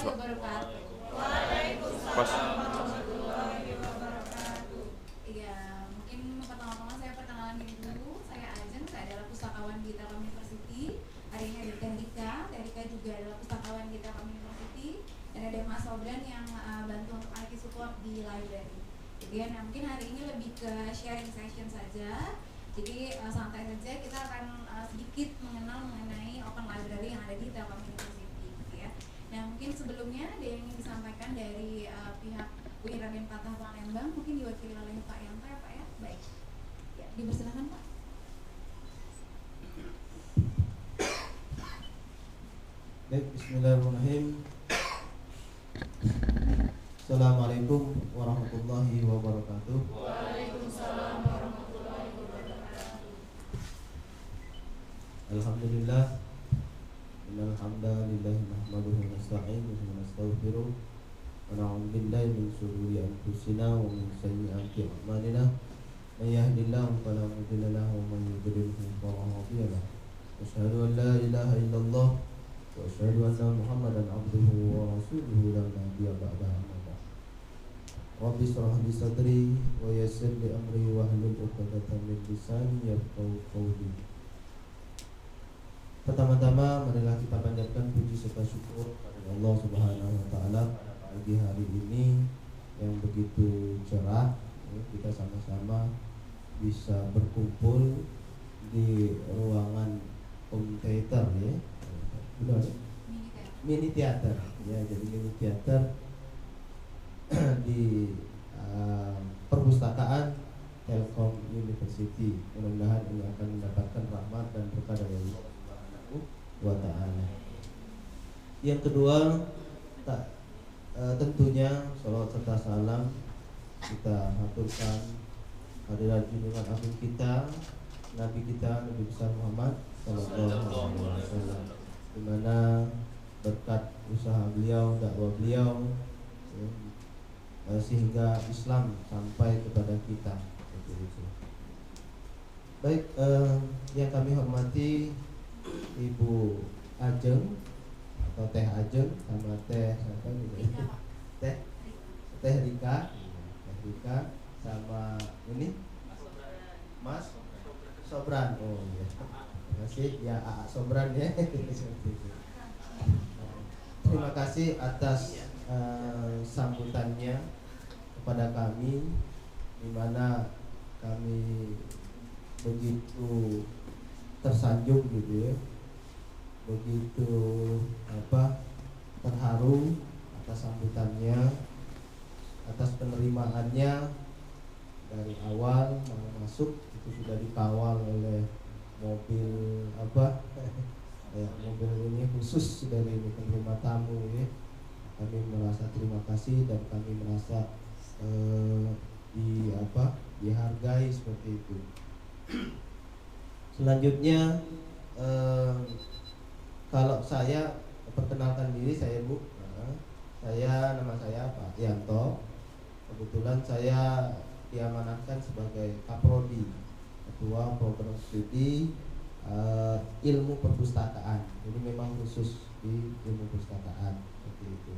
wabarakatuh. Pas. Iya, mungkin pertama-tama saya perkenalan diri dulu. Saya Ajeng, saya adalah pustakawan di Telkom University. Hari ini ada Teh Rika. Teh Rika juga adalah pustakawan di Telkom University. Dan ada Mas Sobran yang bantu untuk IT support di library. Jadi ya, nah, mungkin hari ini lebih ke sharing session saja. Jadi santai saja, kita akan sedikit mengenal mengenai Open Library yang ada di Telkom University, gitu ya. Nah, mungkin sebelumnya ada yang ingin disampaikan dari pihak UIN Raden Patah Palembang, mungkin diwakili oleh Pak Yanto ya Pak ya. Baik, ya, dipersilakan Pak. Baik, bismillahirrahmanirrahim. Assalamualaikum warahmatullahi wabarakatuh. Waalaikumsalam warahmatullahi wabarakatuh. Alhamdulillah. Innal hamdalillah nahmaduhu wa nasta'inuhu wa nastaghfiruh wa na'udzu billahi min shururi anfusina wa min sayyiati a'malina. May yahdihillahu fala mudilla lahu wa man yudlilhu fala hadiya lahu. Asyhadu an la ilaha illallah wa asyhadu anna Muhammadan abduhu wa rasuluhu la nabiyya ba'dahu. Rabbi shrah li sadri wa yassir li amri wa hlul 'uqdatam min lisani yafqahu qawli. Pertama-tama marilah kita panjatkan puji serta syukur kepada Allah Subhanahu wa taala pada pagi hari ini yang begitu cerah. Kita sama-sama bisa berkumpul di ruangan home theater ya. Benar. Mini theater. Ya, jadi mini theater di perpustakaan Telkom University. Mudah-mudahan ini akan mendapatkan rahmat dan berkah dari Allah Subhanahu wa taala. Yang kedua, tentunya salawat serta salam kita haturkan hadirat junjungan agung kita, Nabi kita, Nabi besar Muhammad sallallahu alaihi wasallam, di mana berkat usaha beliau, dakwah beliau, sehingga Islam sampai kepada kita. Baik, yang kami hormati Ibu Ajeng atau Teh Ajeng sama Teh siapa gitu? Teh Rika. Teh Rika sama ini Mas Sobran. Oh iya. Terima kasih ya AA Sobran ya. Terima kasih atas sambutannya kepada kami, di mana kami begitu tersanjung gitu ya, begitu terharu atas sambutannya, atas penerimaannya dari awal mau masuk itu sudah dikawal oleh mobil mobil ini khusus dari ini penerima tamu ya. Kami merasa terima kasih dan kami merasa dihargai seperti itu. Selanjutnya kalau saya perkenalkan diri, saya Bu. Nama saya Pak Yanto. Kebetulan saya diamanahkan sebagai Kaprodi, Ketua Program Studi Ilmu Perpustakaan. Ini memang khusus di ilmu perpustakaan seperti itu.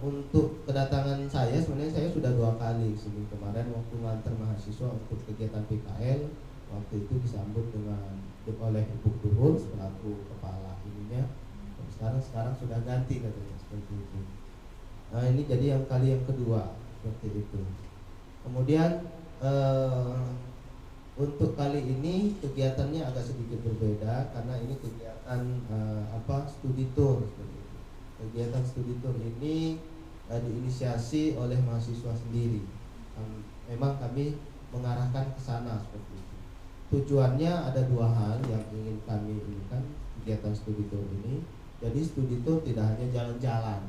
Untuk kedatangan saya, sebenarnya saya sudah 2 kali sebelum kemarin waktu nganter mahasiswa untuk kegiatan PKL. Waktu itu disambut oleh Ibu Guru selaku kepala ininya. Sekarang sudah ganti katanya seperti itu. Nah, ini jadi yang kali yang kedua seperti itu. Kemudian untuk kali ini kegiatannya agak sedikit berbeda karena ini kegiatan studi tour seperti itu. Kegiatan studi tour ini diinisiasi oleh mahasiswa sendiri. Memang kami mengarahkan ke sana seperti itu. Tujuannya ada 2 hal yang ingin kami inginkan kegiatan studi tour ini. Jadi studi tour tidak hanya jalan-jalan,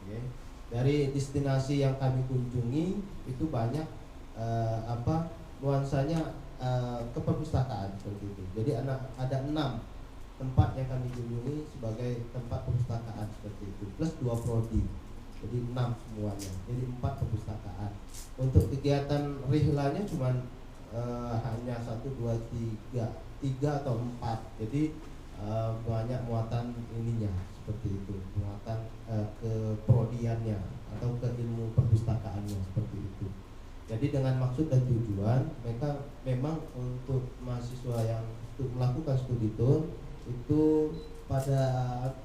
okay. Dari destinasi yang kami kunjungi itu banyak nuansanya ke perpustakaan seperti itu. Jadi ada 6 tempat yang kami kunjungi sebagai tempat perpustakaan seperti itu, plus 2 prodi. Jadi 6 semuanya. Jadi 4 perpustakaan. Untuk kegiatan rihlanya cuma hanya 1, 2, 3 atau 4. Jadi banyak muatan ininya seperti itu, muatan Jadi dengan maksud dan tujuan mereka memang untuk mahasiswa yang untuk melakukan studi tour itu pada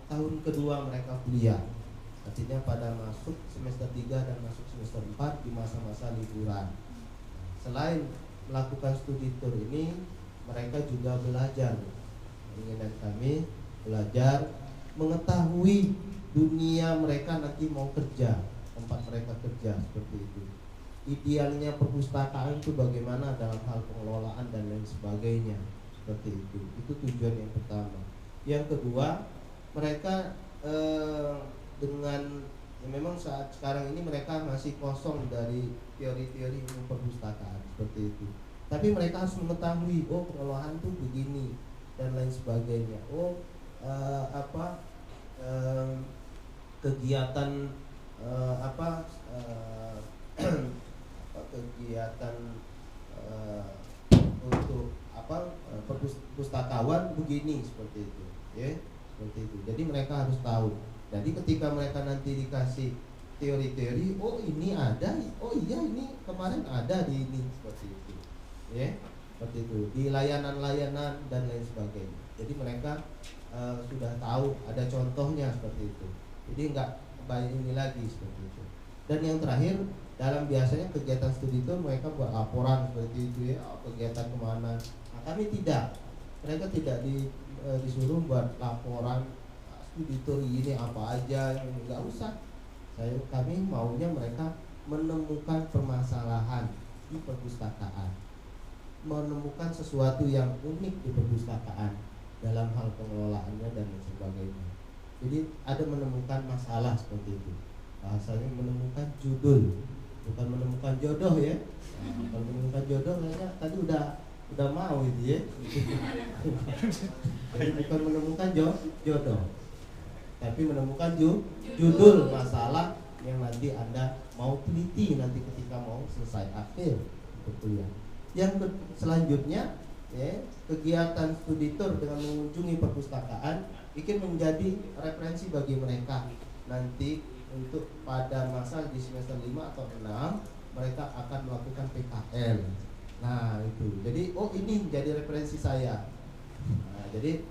tahun kedua mereka kuliah. Artinya pada masuk semester 3 dan masuk semester 4 di masa-masa liburan. Selain melakukan studi tour ini, mereka juga belajar. Keinginan kami belajar mengetahui dunia mereka nanti mau kerja, tempat mereka kerja seperti itu. Idealnya perpustakaan itu bagaimana dalam hal pengelolaan dan lain sebagainya, seperti itu. Itu tujuan yang pertama. Yang kedua, mereka dengan ya memang saat sekarang ini mereka masih kosong dari teori-teori ilmu perpustakaan seperti itu. Tapi mereka harus mengetahui, oh pengelolaan tuh begini dan lain sebagainya. Oh kegiatan kegiatan untuk pustakawan begini seperti itu, ya seperti itu. Jadi mereka harus tahu. Jadi ketika mereka nanti dikasih teori-teori, oh ini ada, oh iya ini kemarin ada di ini seperti itu, ya seperti itu. Di layanan-layanan dan lain sebagainya. Jadi mereka sudah tahu ada contohnya seperti itu. Jadi nggak banyak ini lagi seperti itu. Dan yang terakhir, dalam biasanya kegiatan studi tour mereka buat laporan seperti itu ya, kegiatan kemana. Nah, kami tidak, mereka tidak disuruh buat laporan studi tour ini apa aja, nggak usah. Kami maunya mereka menemukan permasalahan di perpustakaan, menemukan sesuatu yang unik di perpustakaan dalam hal pengelolaannya dan sebagainya. Jadi ada menemukan masalah seperti itu. Bahasanya menemukan judul, bukan menemukan jodoh ya. Kalau menemukan jodoh kayaknya tadi udah mau itu ya. Jadi bukan menemukan jodoh, tapi menemukan judul masalah yang nanti Anda mau teliti nanti ketika mau selesai akhir untuk kuliah. Yang selanjutnya ya, kegiatan studi tour dengan mengunjungi perpustakaan ingin menjadi referensi bagi mereka nanti untuk pada masa di semester 5 atau 6 mereka akan melakukan PKL. Nah itu, jadi oh ini jadi referensi saya. Nah, jadi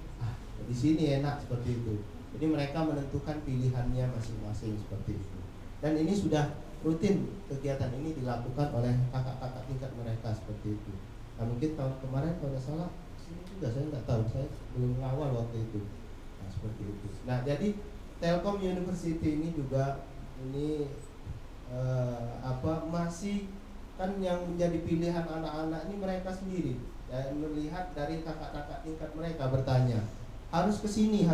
di sini enak seperti itu. Jadi mereka menentukan pilihannya masing-masing seperti itu. Dan ini sudah rutin kegiatan ini dilakukan oleh kakak-kakak tingkat mereka seperti itu. Nah mungkin tahun kemarin kalau tidak salah sini juga saya nggak tahu, saya belum ngawal waktu itu. Nah seperti itu. Nah jadi Telkom University ini juga ini masih kan yang menjadi pilihan anak-anak ini mereka sendiri. Dan melihat dari kakak-kakak tingkat mereka bertanya harus ke sini.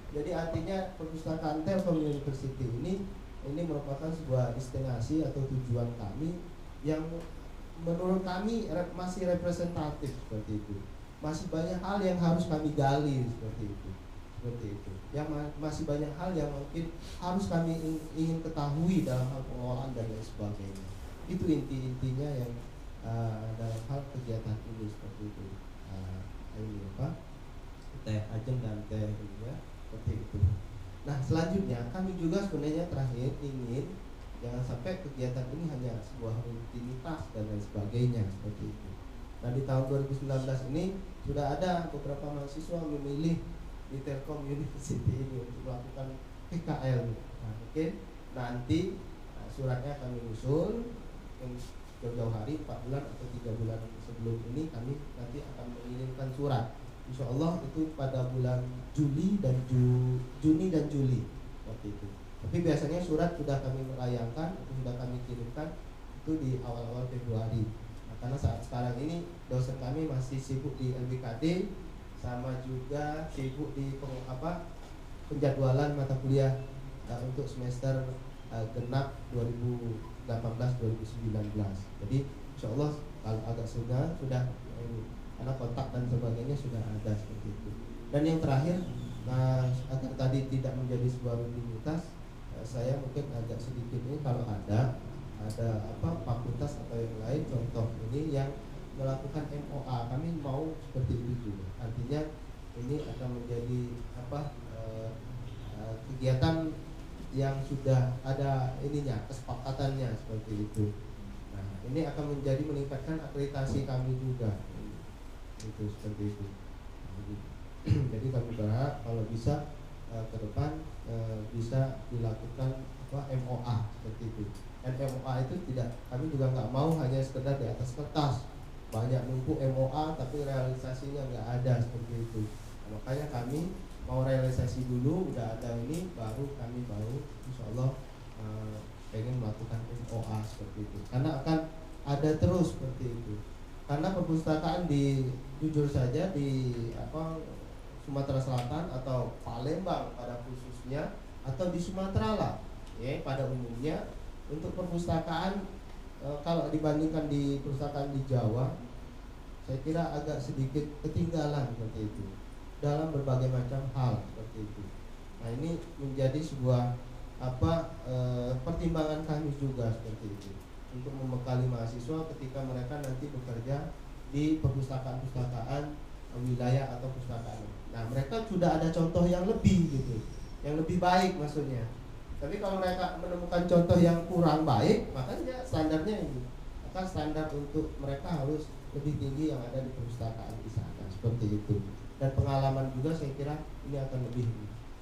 Jadi artinya perpustakaan Telkom University ini merupakan sebuah destinasi atau tujuan kami yang menurut kami masih representatif seperti itu. Masih banyak hal yang harus kami gali seperti itu. Yang masih banyak hal yang mungkin harus kami ingin ketahui dalam hal pengelolaan dan lain sebagainya. Itu intinya yang dalam hal kegiatan ini seperti itu. Ini Teh Ajeng dan Teh ini ya, seperti itu. Nah selanjutnya kami juga sebenarnya terakhir ingin jangan sampai kegiatan ini hanya sebuah rutinitas dan lain sebagainya seperti itu. Nah di tahun 2019 ini sudah ada beberapa mahasiswa memilih di Telkom University ini untuk melakukan PKL. Nah mungkin nanti suratnya kami usul yang jauh-jauh hari 4 bulan atau 3 bulan sebelum ini kami nanti akan mengirimkan surat. Insya Allah itu pada bulan Juni dan Juli waktu itu. Tapi biasanya surat sudah kami melayangkan, sudah kami kirimkan itu di awal-awal Februari. Nah, karena saat sekarang ini dosen kami masih sibuk di LBKD sama juga sibuk di penjadwalan mata kuliah untuk semester genap 2018-2019. Jadi insya Allah kalau agak sudah karena kontak dan sebagainya sudah ada seperti itu. Dan yang terakhir agar tadi tidak menjadi sebuah rutinitas, saya mungkin agak sedikit ini kalau ada fakultas atau yang lain contoh ini yang melakukan MOA, kami mau seperti itu juga. Artinya ini akan menjadi kegiatan yang sudah ada ininya, kesepakatannya seperti itu. Nah Ini akan menjadi meningkatkan akreditasi kami juga. Itu seperti itu. Jadi kami berharap kalau bisa ke depan bisa dilakukan MOA seperti itu. Dan MOA itu kami juga nggak mau hanya sekedar di atas kertas, banyak numpuk MOA tapi realisasinya nggak ada seperti itu. Nah, makanya kami mau realisasi dulu, udah ada ini baru insya Allah pengen melakukan MOA seperti itu. Karena akan ada terus seperti itu. Karena perpustakaan jujur saja di Sumatera Selatan atau Palembang pada khususnya atau di Sumatera lah, ya pada umumnya untuk perpustakaan kalau dibandingkan di perpustakaan di Jawa, saya kira agak sedikit ketinggalan seperti itu dalam berbagai macam hal seperti itu. Nah ini menjadi sebuah pertimbangan kami juga seperti itu untuk membekali mahasiswa ketika mereka nanti bekerja di perpustakaan-perpustakaan wilayah atau perpustakaan. Nah mereka sudah ada contoh yang lebih gitu, yang lebih baik maksudnya. Tapi kalau mereka menemukan contoh yang kurang baik, makanya standarnya ini, maka standar untuk mereka harus lebih tinggi yang ada di perpustakaan di sana seperti itu. Dan pengalaman juga saya kira ini akan lebih.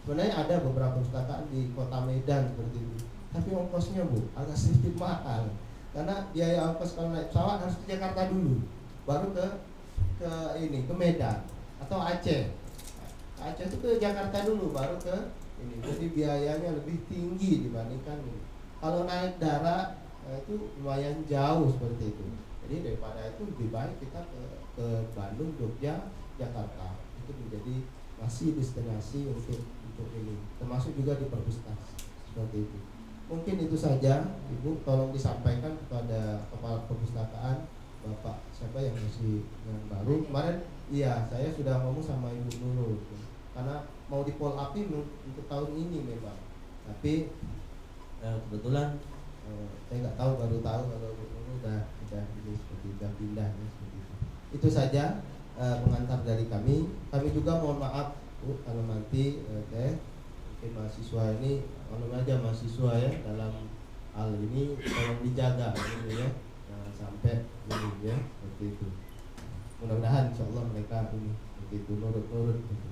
Sebenarnya ada beberapa perpustakaan di Kota Medan seperti itu, tapi ongkosnya agak sedikit mahal. Karena biaya ongkos kalau naik pesawat harus ke Jakarta dulu, baru ke Medan atau Aceh. Aceh itu ke Jakarta dulu, baru ke ini. Jadi biayanya lebih tinggi dibandingkan ini. Kalau naik darat itu lumayan jauh seperti itu. Jadi daripada itu lebih baik kita ke Bandung, Jogja, Jakarta. Itu menjadi masih destinasi untuk ini. Termasuk juga di perpustakaan seperti itu. Mungkin itu saja, Ibu, tolong disampaikan kepada kepala perpustakaan Bapak siapa yang baru kemarin. Iya, saya sudah ngomong sama Ibu Nurul karena mau di follow up untuk tahun ini memang. Tapi kebetulan saya nggak tahu, baru tahu kalau Ibu Nurul udah ini seperti udah pindah ya, seperti itu. Itu saja pengantar dari kami. Kami juga mohon maaf Bu kalau nanti mungkin mahasiswa ini mahasiswa ya dalam hal ini tolong dijaga ini ya, jangan sampai ini ya seperti itu. Mudah-mudahan insyaallah mereka ini begitu nurut gitu.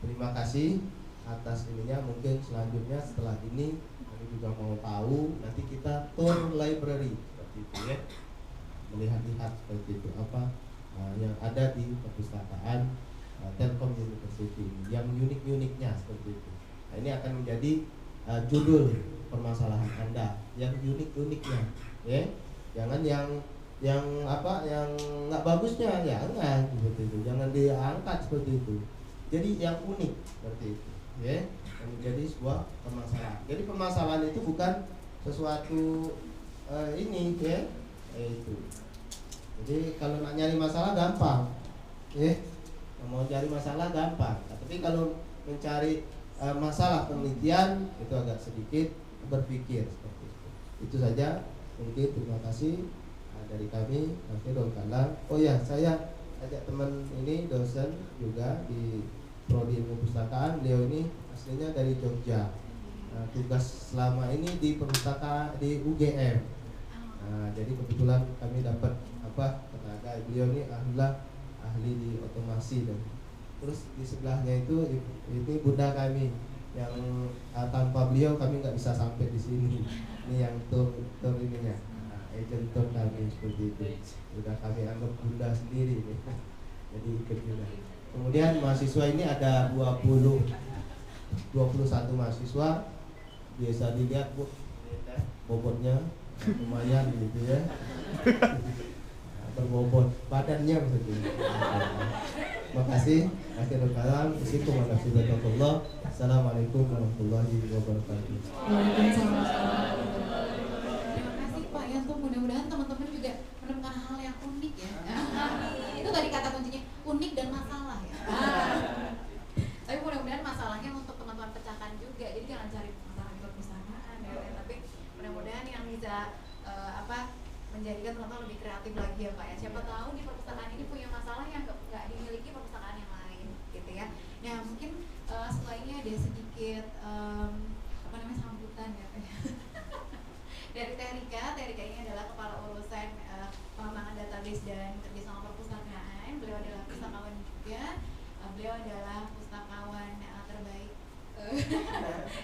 Terima kasih atas ininya. Mungkin selanjutnya setelah ini kami juga mau tahu, nanti kita tour library seperti itu ya, melihat-lihat seperti itu apa yang ada di perpustakaan Telkom University yang unik-uniknya seperti itu. Nah, ini akan menjadi judul permasalahan Anda yang unik-uniknya ya. Jangan yang nggak bagusnya ya enggak seperti itu. Jangan diangkat seperti itu. Jadi yang unik seperti itu ya, yang menjadi sebuah permasalahan. Jadi permasalahan itu bukan sesuatu ini ya, itu. Jadi kalau nak nyari masalah gampang ya, mau cari masalah gampang. Tapi kalau mencari masalah penelitian itu agak sedikit berpikir seperti itu. Itu saja mungkin. Terima kasih dari kami. Akhirul kalam. Oh ya, saya ajak teman ini dosen juga di Prodi Ilmu Perpustakaan. Beliau ini aslinya dari Jogja. Tugas selama ini di perpustakaan di UGM. Jadi kebetulan kami dapat tenaga. Beliau ini ahli di otomasi dan terus di sebelahnya itu ini bunda kami yang tanpa beliau kami nggak bisa sampai di sini. Ini yang tur ininya, agent tour kami seperti itu. Sudah kami anggap bunda sendiri nih. Jadi ikut juga. Kemudian mahasiswa ini ada 21 mahasiswa. Biasa dilihat Bu, bobotnya lumayan gitu ya. Berbobot badannya maksudnya. Terima kasih. Akhirul kalam. Assalamualaikum warahmatullahi wabarakatuh. Waalaikumsalam. Terima kasih Pak Yanto. Mudah-mudahan teman-teman juga menemukan hal yang unik ya. Itu tadi kata kuncinya unik dan masalah ya. Tapi mudah-mudahan masalahnya untuk teman-teman pecahkan juga. Jadi jangan cari masalah di perpustakaan ya. Tapi mudah-mudahan yang bisa menjadikan teman-teman lebih kreatif lagi ya Pak ya. Siapa tahu di perpustakaan ini punya masalah yang nggak dimiliki perpustakaan yang lain gitu ya. Nah mungkin setelah ini ada sedikit sambutan ya Pak. Dari Teh Rika ini adalah kepala urusan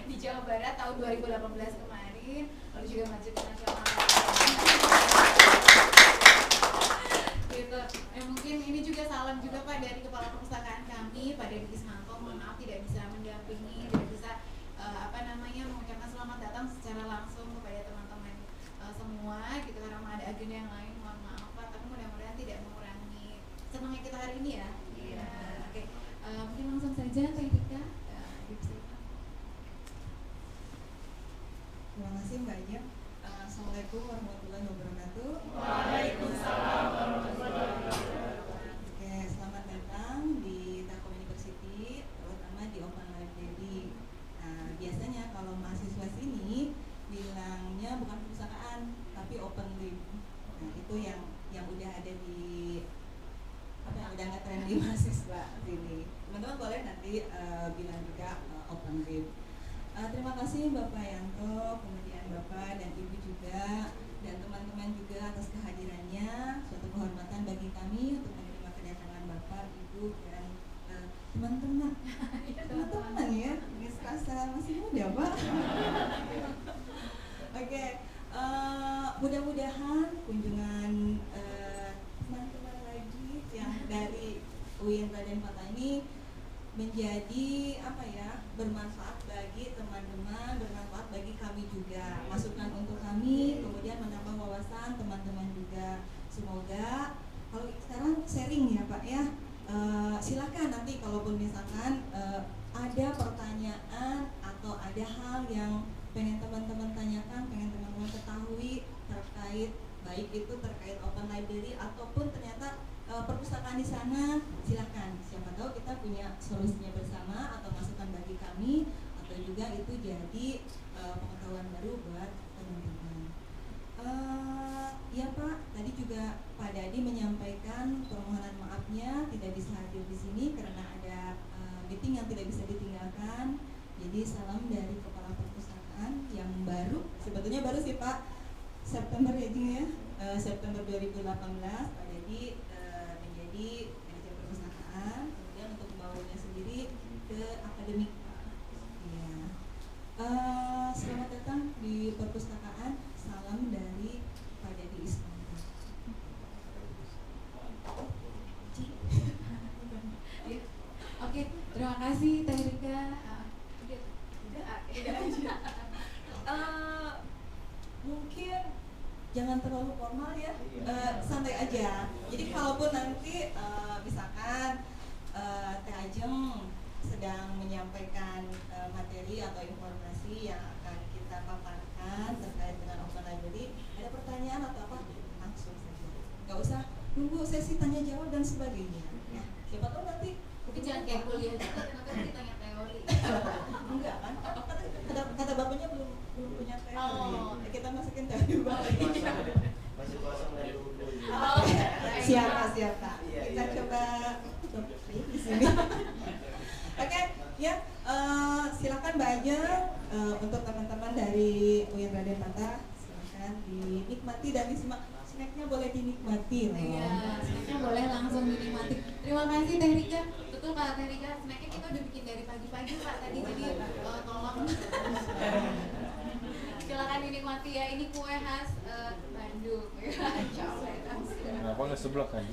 di Jawa Barat tahun 2018 kemarin, lalu juga maju ke nasional. Gitu. Mungkin ini juga salam juga Pak dari Kepala Perpustakaan kami, Pak Dedi Ismanto. Mohon maaf tidak bisa mendampingi, tidak bisa mengucapkan selamat datang secara langsung kepada teman-teman semua gitu karena ada agenda yang lain. Mohon maaf Pak, tapi mudah-mudahan tidak mengurangi senangnya kita hari ini ya. Iya. Oke. Mungkin langsung saja Teh Rika. Terima kasih Mbak Ija. Assalamualaikum warahmatullahi wabarakatuh. Waalaikumsalam warahmatullahi wabarakatuh. Oke, selamat datang di Telkom University, terutama di Open Library. Nah, biasanya kalau mahasiswa sini bilangnya bukan perpustakaan, tapi open lib. Nah, itu yang udah ada di udah nggak tren di mahasiswa sini. Teman-teman boleh nanti bilang juga open lib. Terima kasih Bapak Yanto, kemudian Bapak dan Ibu juga, dan teman-teman juga atas kehadirannya. Suatu kehormatan bagi kami untuk menerima kedatangan Bapak, Ibu, dan teman-teman. Teman-teman ya, ini serasa masih muda Pak. Oke, mudah-mudahan kunjungan teman-teman lagi yang dari UIN Raden Patah ini menjadi bermanfaat bagi teman-teman, bermanfaat bagi kami juga, masukan untuk kami, kemudian menambah wawasan teman-teman juga. Semoga kalau sekarang sharing ya Pak ya, silakan nanti kalaupun misalkan ada pertanyaan atau ada hal yang pengen teman-teman tanyakan, pengen teman-teman ketahui terkait baik itu terkait open library ataupun ternyata perpustakaan di sana, silakan. Siapa tahu kita punya solusinya bersama atau masukan bagi kami, atau juga itu jadi pengetahuan baru buat teman-teman. Ya Pak, tadi juga Pak Dadi menyampaikan permohonan maafnya tidak bisa hadir di sini karena ada meeting yang tidak bisa ditinggalkan. Jadi salam dari Kepala Perpustakaan yang baru, sebetulnya baru sih Pak, September ya, September 2018 Pak Dadi menjadi manajer perpustakaan, kemudian untuk membawanya sendiri ke akademik. Ya. Selamat datang di perpustakaan. Salam dari Pak Dedi Ismanto. Oke, terima kasih Teh Rika. Mungkin jangan terlalu formal ya, santai aja. Jadi kalaupun nanti misalkan Teh Ajeng sedang menyampaikan materi atau informasi yang akan kita paparkan terkait dengan open library, ada pertanyaan atau apa, langsung saja. Nggak usah nunggu sesi tanya jawab dan sebagainya. Ya, siapa tahu nanti. Tapi jangan kayak kuliah, nanti ditanya teori. Enggak kan? Kata bapaknya belum punya teori. Kita masukin teori balik. Masih kosong dari dulu. Siapa? Kita coba di sini. Oke, ya. Silakan Mbak Ajeng untuk teman-teman dari UIN Raden Patah, silakan dinikmati dan disimak. Snacknya boleh dinikmati loh. Iya, snacknya boleh langsung dinikmati. Terima kasih Teh Rika. Betul Kak Teh Rika, snacknya kita udah bikin dari pagi-pagi Pak tadi, jadi tolong silakan dinikmati ya. Ini kue khas Bandung. Kenapa nggak sebelah kan?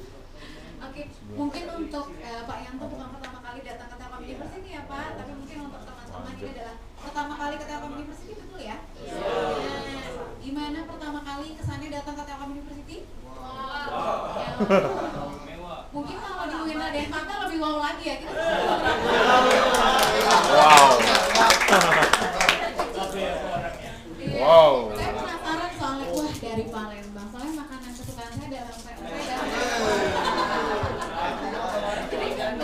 Oke, mungkin untuk Pak Yanto bukan pertama kali datang ke Telkom University ya Pak, tapi mungkin untuk teman-teman ini adalah pertama kali ke Telkom University, betul ya? Nah, gimana pertama kali kesannya datang ke Telkom University? Wow. Ya, mungkin kalau di UIN Raden Patah lebih wow lagi ya. Kita Wow. Wow. Saya penasaran soalnya, wah dari Palembang, soalnya makanan kesukaan saya adalah pempek dan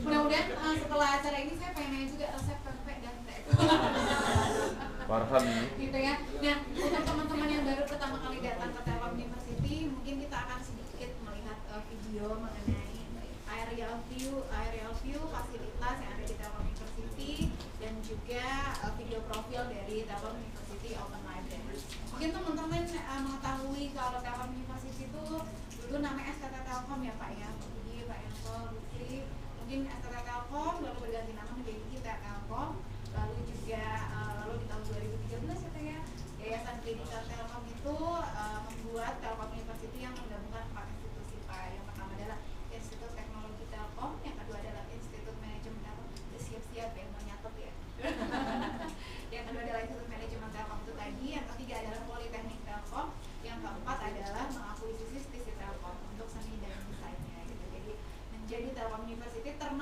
mudah-mudahan setelah acara ini saya pengen nanya juga resep pempek dan Farhan ini. gitu ya. Nah, untuk teman-teman yang baru pertama kali datang ke Telkom University, mungkin kita akan sedikit melihat video mengenai aerial view fasilitas yang ada di Telkom University dan juga video profil dari Telkom University Open Library. Mungkin teman-teman mengetahui kalau Telkom University itu dulu namanya STT Telkom ya Pak ya. Jadi Pak Yanto, Bu Sri, mungkin STT Telkom lalu berganti nama menjadi IT Telkom.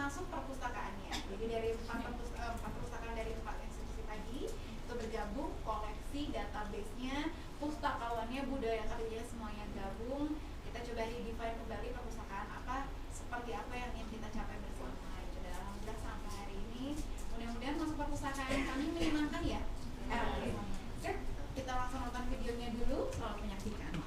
termasuk perpustakaannya. Jadi dari empat perpustakaan dari 4 institusi tadi itu bergabung, koleksi, database-nya, pustakawannya, budaya kerjanya semuanya gabung. Kita coba redefine kembali perpustakaan apa, seperti apa yang ingin kita capai bersama. Itu alhamdulillah sampai hari ini. Mudah-mudahan masuk perpustakaan kami menyenangkan ya. Oke, kita langsung nonton videonya dulu. Selamat menyaksikan.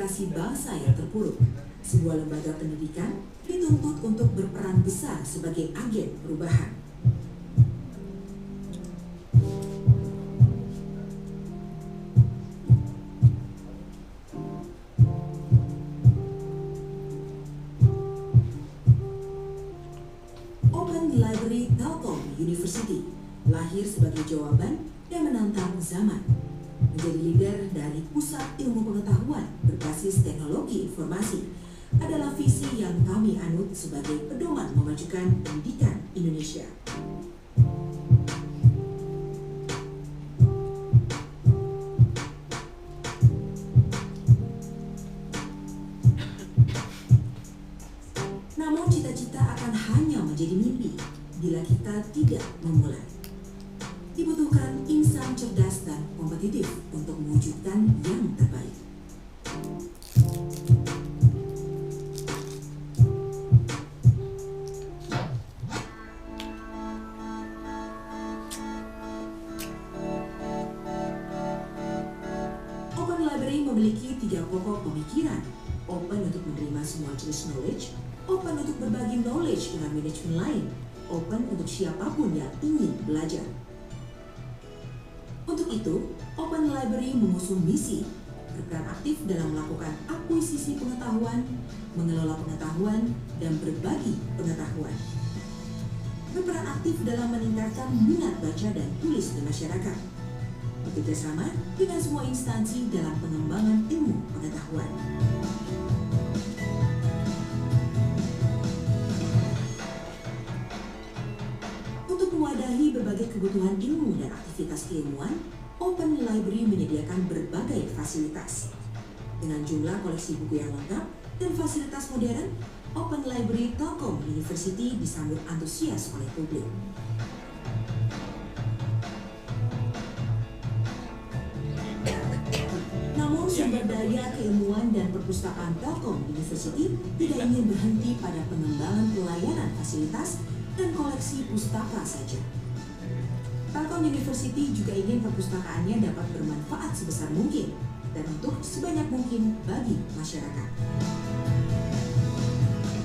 literasi bangsa yang terpuruk, sebuah lembaga pendidikan dituntut untuk berperan besar sebagai agen perubahan. Open Library Telkom University lahir sebagai jawaban yang menantang zaman. Menjadi leader dari pusat ilmu pengetahuan berbasis teknologi informasi adalah visi yang kami anut sebagai pedoman memajukan pendidikan Indonesia. Namun cita-cita akan hanya menjadi mimpi bila kita tidak memulai. Dibutuhkan insan cerdas dan kompetitif untuk mewujudkan yang terbaik. Open Library memiliki 3 pokok pemikiran. Open untuk menerima semua jenis knowledge, open untuk berbagi knowledge dengan manajemen lain, open untuk siapapun yang ingin belajar. Untuk itu, Open Library mengusung misi berperan aktif dalam melakukan akuisisi pengetahuan, mengelola pengetahuan, dan berbagi pengetahuan. Berperan aktif dalam meningkatkan minat baca dan tulis di masyarakat. Bekerja sama dengan semua instansi dalam pengembangan ilmu pengetahuan. Untuk mewadahi berbagai kebutuhan ilmu dan aktivitas keilmuan, Open Library menyediakan berbagai fasilitas. Dengan jumlah koleksi buku yang lengkap dan fasilitas modern, Open Library Telkom University disambut antusias oleh publik. Namun sumber daya keilmuan dan perpustakaan Telkom University tidak ingin berhenti pada pengembangan pelayanan fasilitas dan koleksi pustaka saja. Telkom University juga ingin perpustakaannya dapat bermanfaat sebesar mungkin dan untuk sebanyak mungkin bagi masyarakat.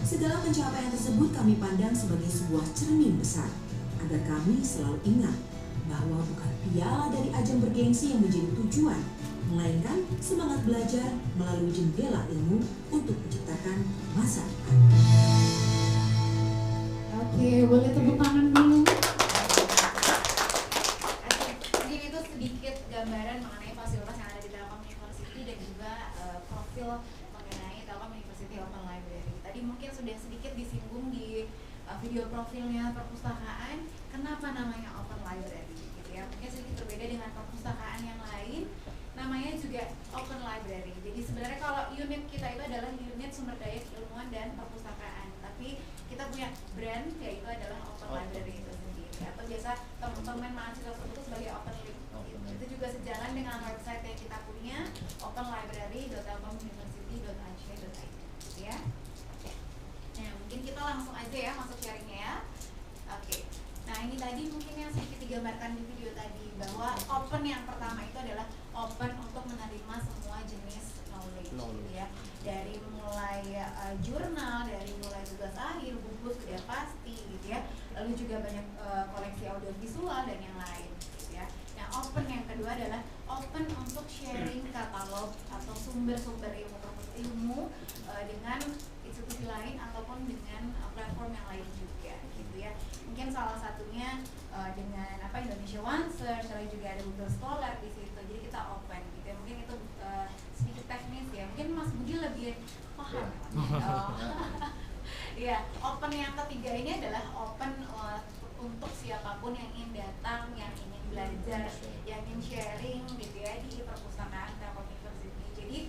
Segala pencapaian tersebut kami pandang sebagai sebuah cermin besar agar kami selalu ingat bahwa bukan piala dari ajang bergengsi yang menjadi tujuan, melainkan semangat belajar melalui jendela ilmu untuk menciptakan masa depan. Oke, boleh tepuk tangan dulu. Mungkin itu sedikit gambaran mengenai fasilitas yang ada di Telkom University dan juga profil mengenai Telkom University Open Library. Tadi mungkin sudah sedikit disinggung di video profilnya perpustakaan, kenapa namanya Open Library gitu ya. Mungkin sedikit berbeda dengan perpustakaan yang lain, namanya juga Open Library. Jadi sebenarnya kalau unit kita itu adalah unit sumber daya keilmuan dan perpustakaan, tapi kita punya brand yaitu adalah Open Library itu sendiri, atau biasa teman-teman mahasiswa sebut sebagai Open Lib gitu. Itu juga sejalan dengan website yang kita punya, openlibrary.telkomuniversity.ac.id gitu ya. Nah, mungkin kita langsung aja ya masuk sharingnya ya. Oke. Nah, ini tadi mungkin yang sedikit digambarkan di video tadi, bahwa open yang pertama itu adalah open untuk menerima semua jenis knowledge. Gitu ya. Dari mulai jurnal, dari mulai tugas akhir, buku sudah pasti gitu ya. Lalu juga banyak koleksi audiovisual dan yang lain gitu ya. Nah, open yang kedua adalah open untuk sharing katalog atau sumber-sumber ilmu dengan institusi lain ataupun dengan platform yang lain juga gitu ya. Mungkin salah satunya dengan Indonesia One Search, lalu juga ada Google Scholar di situ. Jadi kita open gitu ya. Mungkin itu sedikit teknis ya. Mungkin Mas Budi lebih paham. Ya, open yang ketiga ini adalah open untuk siapapun yang ingin datang, yang ingin belajar, yang ingin sharing gitu ya di perpustakaan Telkom University. Jadi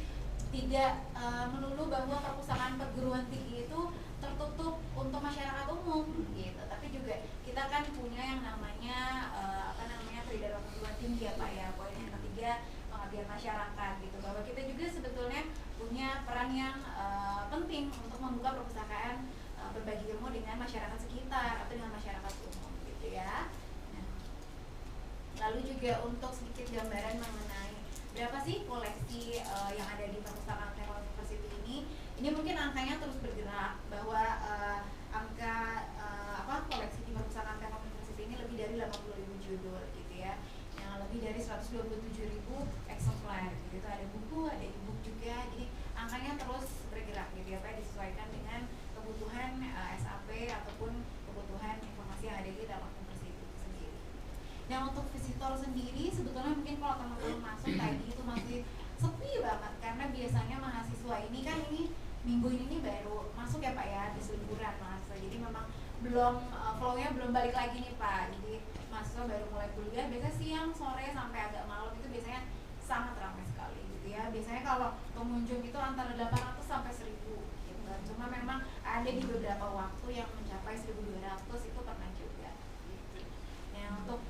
tidak melulu bahwa perpustakaan perguruan tinggi itu tertutup untuk masyarakat umum gitu, tapi juga kita kan punya yang namanya Tridharma perguruan tinggi ya Pak ya. Poin yang ketiga, pengabdian masyarakat gitu, bahwa kita juga sebetulnya punya peran yang penting untuk membuka perpustakaan berbagi ilmu dengan masyarakat sekitar atau dengan masyarakat umum gitu ya. Nah, lalu juga untuk sedikit gambaran mengenai berapa sih koleksi yang ada di perpustakaan Telkom University ini mungkin angkanya terus bergerak, bahwa angka koleksi di perpustakaan Telkom University ini lebih dari 80.000 judul gitu ya, yang lebih dari 127.000 eksemplar gitu. Ada buku, ada e-book juga, jadi angkanya terus bergerak gitu ya Pak, disesuaikan dengan kebutuhan SAP ataupun kebutuhan informasi yang ada di Telkom University itu sendiri. Nah, untuk visitor sendiri sebetulnya mungkin kalau teman-teman masuk tadi itu masih sepi banget, karena biasanya mahasiswa ini kan minggu ini baru masuk ya Pak ya, habis liburan mahasiswa, jadi memang belum flow-nya belum balik lagi nih Pak. Jadi mahasiswa baru mulai kuliah, biasanya siang, sore sampai agak malam itu biasanya sangat ramai sekali gitu ya. Biasanya kalau pengunjung itu antara 800 sampai 1000 gitu kan. Cuma memang ada di beberapa waktu yang mencapai 1200 itu pernah juga gitu. Nah, untuk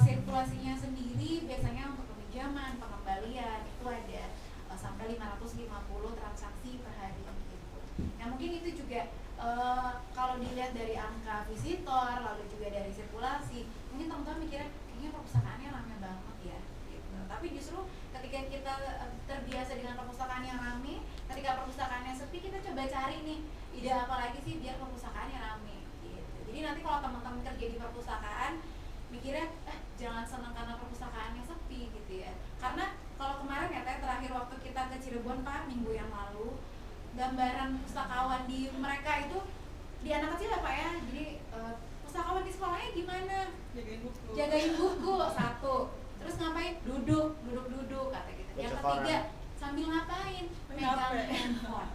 sirkulasinya sendiri biasanya untuk peminjaman, pengembalian itu ada sampai 550 transaksi per hari gitu. Nah, mungkin itu juga kalau dilihat dari angka visitor, lalu juga dari sirkulasi, mungkin teman-teman mikirnya kayaknya perpustakaannya ramai banget ya gitu. Tapi justru ketika kita terbiasa dengan perpustakaan yang ramai, ketika perpustakaannya sepi, kita coba cari nih ide apa lagi sih biar perpustakaannya ramai gitu. Jadi nanti kalau teman-teman kerja di perpustakaan mikirnya jangan senang karena perpustakaannya sepi gitu ya, karena kalau kemarin ya Teh, terakhir waktu kita ke Cirebon Pak, minggu yang lalu, gambaran pustakawan di mereka itu di anak kecil ya Pak ya. Jadi pustakawan di sekolahnya gimana? Jagain buku satu. Terus ngapain? Duduk kata gitu. Yang ketiga, sambil ngapain? Megang handphone.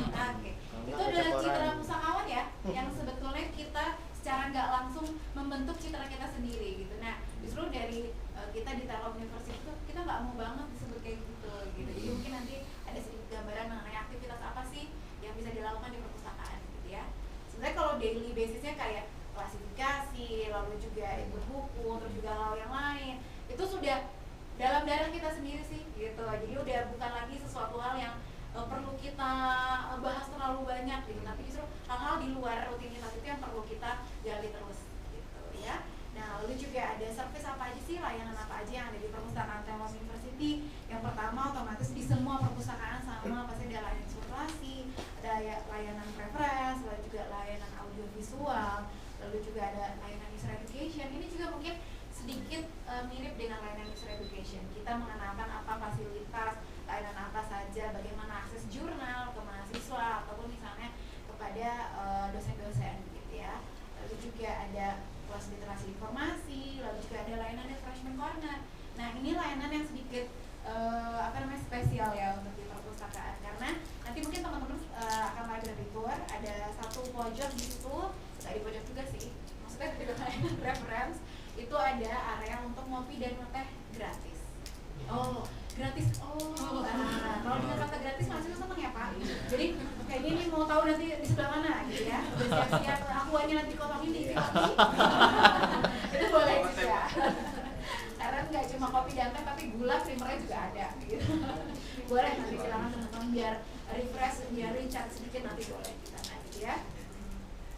Oke. Itu adalah citra pustakawan ya, yang sebetulnya kita secara nggak langsung membentuk citra kita sendiri gitu. Nah, justru dari kita di Telkom University itu kita nggak mau banget disebut kayak gitu. Jadi mungkin nanti ada sedikit gambaran mengenai aktivitas apa sih yang bisa dilakukan di perpustakaan gitu ya. Sebenarnya kalau daily basisnya kayak klasifikasi, lalu juga ikut buku, terus juga hal yang lain, itu sudah dalam darah kita sendiri sih gitu. Jadi udah bukan lagi sesuatu hal yang perlu kita bahas terlalu banyak gitu, tapi justru hal-hal di luar rutinitas itu yang perlu kita gali terus gitu ya. Nah, lalu juga ada service apa aja sih, layanan apa aja yang ada di perpustakaan Telkom University. Yang pertama, otomatis di semua perpustakaan sama, pasti ada layanan sirkulasi, ada layanan preference, lalu juga layanan audio visual, lalu juga ada layanan user education. Ini juga mungkin sedikit mirip dengan layanan user education. Kita mengenalkan apa fasilitas, layanan apa saja, bagaimana akses jurnal ke mahasiswa ataupun misalnya kepada dosen-dosen gitu ya. Lalu juga ada kelas literasi informasi, lalu juga ada layanan refreshment corner. Nah, ini layanan yang sedikit spesial ya untuk di perpustakaan, karena nanti mungkin teman-teman akan library tour, ada satu pojok di situ, nggak di pojok juga sih, maksudnya di layanan reference itu ada area untuk ngopi dan ngeteh gratis. Oh, gratis. Nah, kalau dengan kata gratis masih seneng ya Pak. Jadi kayaknya ini mau tahu nanti di sebelah mana gitu ya. Udah siap-siap akuannya nanti kosongin di kopi. Itu boleh juga. Karena nggak cuma kopi dan teh, tapi gula creamernya juga ada gitu. Boleh nanti silakan teman-teman biar refresh, biar recharge sedikit nanti boleh di sana gitu ya.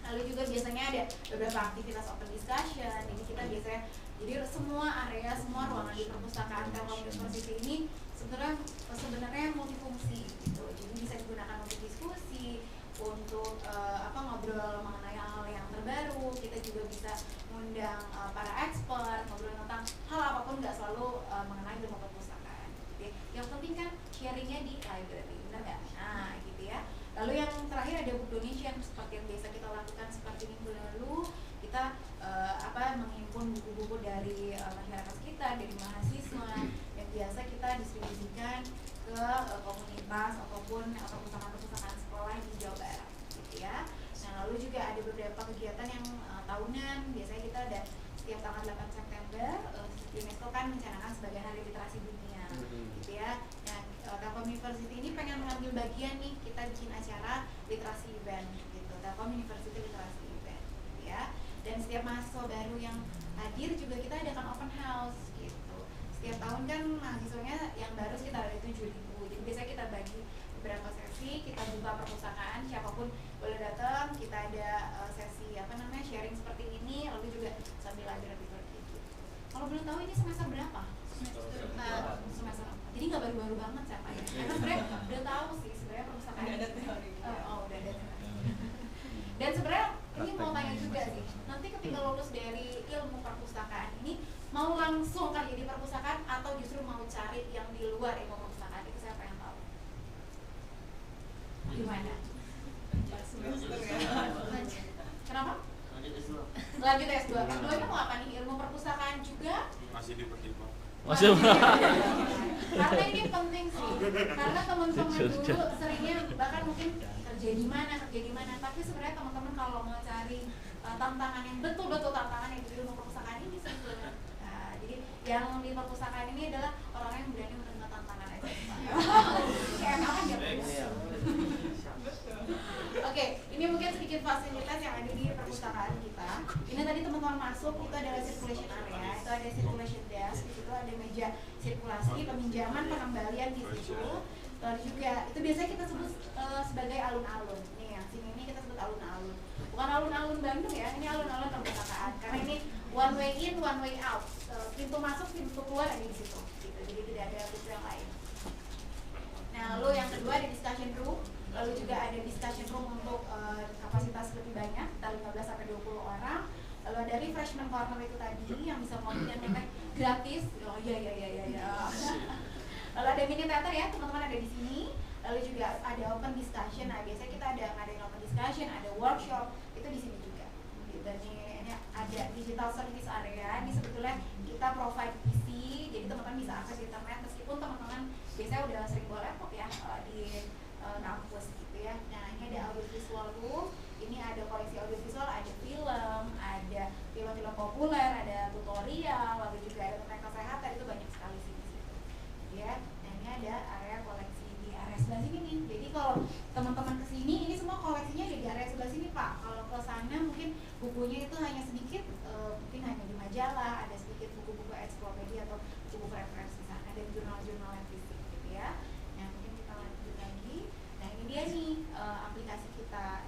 Lalu juga biasanya ada beberapa aktivitas open discussion. Ini kita biasanya, jadi semua area, semua ruangan di perpustakaan Telkom University ini sebenarnya multifungsi gitu. Jadi bisa digunakan untuk diskusi, untuk ngobrol mengenai hal yang terbaru. Kita juga bisa mengundang para expert, ngobrol tentang hal apapun, nggak selalu mengenai ilmu perpustakaan. Jadi yang penting kan sharingnya di library, benar nggak? Nah, gitu ya. Lalu yang terakhir ada book donation, seperti yang biasa kita lakukan seperti minggu lalu. Kita menghimpun buku-buku dari masyarakat kita, dari mahasiswa, yang biasa kita distribusikan ke komunitas ataupun perpustakaan-perpustakaan sekolah di Jawa Barat gitu ya. Nah, lalu juga ada beberapa kegiatan yang tahunan. Biasanya kita ada setiap tanggal 8 September UNESCO kan mencanangkan sebagai Hari Literasi Dunia gitu ya. Nah, Telkom University ini pengen mengambil bagian nih, kita bikin acara literasi event gitu, Telkom University Literasi Event gitu ya. Dan setiap mahasiswa baru yang hadir juga kita adakan open house gitu. Setiap tahun kan mahasiswanya yang baru sekitar ada 7.000. Jadi biasanya kita bagi beberapa sesi, kita buka perpustakaan, siapapun boleh datang. Kita ada sesi sharing seperti ini, lalu juga sambil ada repetitor gitu. Kalau boleh tahu ini semester berapa? Semester 4. Jadi nggak baru-baru banget siapa ya? Karena sebenarnya udah tahu sih sebenarnya perpustakaan. Udah ada teori. Udah ada teori. Dan sebenarnya ini mau tanya juga sih, nanti ketika lulus dari ilmu perpustakaan ini mau langsung kerja di perpustakaan atau justru mau cari yang di luar ilmu perpustakaan, itu saya pengen tahu. Gimana? Kenapa? Lanjut S2. S2-nya mau apa nih? Ilmu perpustakaan juga? Masih dipertimbangkan. Karena ini penting sih. Karena teman-teman dulu seringnya bahkan mungkin kerja di mana, tapi sebenarnya teman-teman kalau mau cari tantangan yang betul-betul tantangan yang di ilmu perpustakaan ini sebetulnya. Nah, jadi yang di perpustakaan ini adalah orang yang berani menerima tantangan aja. Kayak emang kan Oke, ini mungkin sedikit fasilitas yang ada di perpustakaan kita. Ini tadi teman-teman masuk, itu adalah circulation area, itu ada circulation desk, di situ ada meja sirkulasi, peminjaman, pengembalian di situ. Lalu juga itu biasanya kita sebut sebagai alun-alun. Nih yang sini ini kita sebut alun-alun. Bukan alun-alun Bandung ya, ini alun-alun perpustakaan. Karena ini one way in, one way out. Pintu masuk, pintu keluar ada di situ. Gitu. Jadi tidak ada pintu yang lain. Nah, lalu yang kedua ada discussion room. Lalu juga ada discussion room untuk kapasitas lebih banyak, kita 15-20 orang. Lalu ada refreshment corner itu tadi yang bisa ngopi dan makan gratis. Oh iya. Lalu mini teater ya, teman-teman ada di sini. Lalu juga ada open discussion. Nah, biasanya kita ada ngadain open discussion, ada workshop, itu di sini juga. Gitu. Ini ada digital service area. Ini sebetulnya kita provide PC, jadi teman-teman bisa akses internet meskipun teman-teman biasanya udah sering bawa laptop ya di kampus gitu ya. Nah, ini ada audio visual tuh. Ini ada koleksi audio visual, ada film, ada film-film populer, ada tutorial, lalu juga ada tentang kesehatan, itu banyak sekali sih di situ. Ya. Nah, ini ada area koleksi di area sebelah sini nih. Jadi kalau teman-teman kesini, ini semua koleksinya ada di area sebelah sini Pak. Kalau ke sana mungkin bukunya itu hanya sedikit, mungkin hanya di majalah, ada sedikit buku-buku eksplomedia atau buku referensi sana, dan jurnal-jurnal yang fisik gitu ya. Nah, mungkin kita lanjut lagi. Nah, ini dia nih aplikasi kita.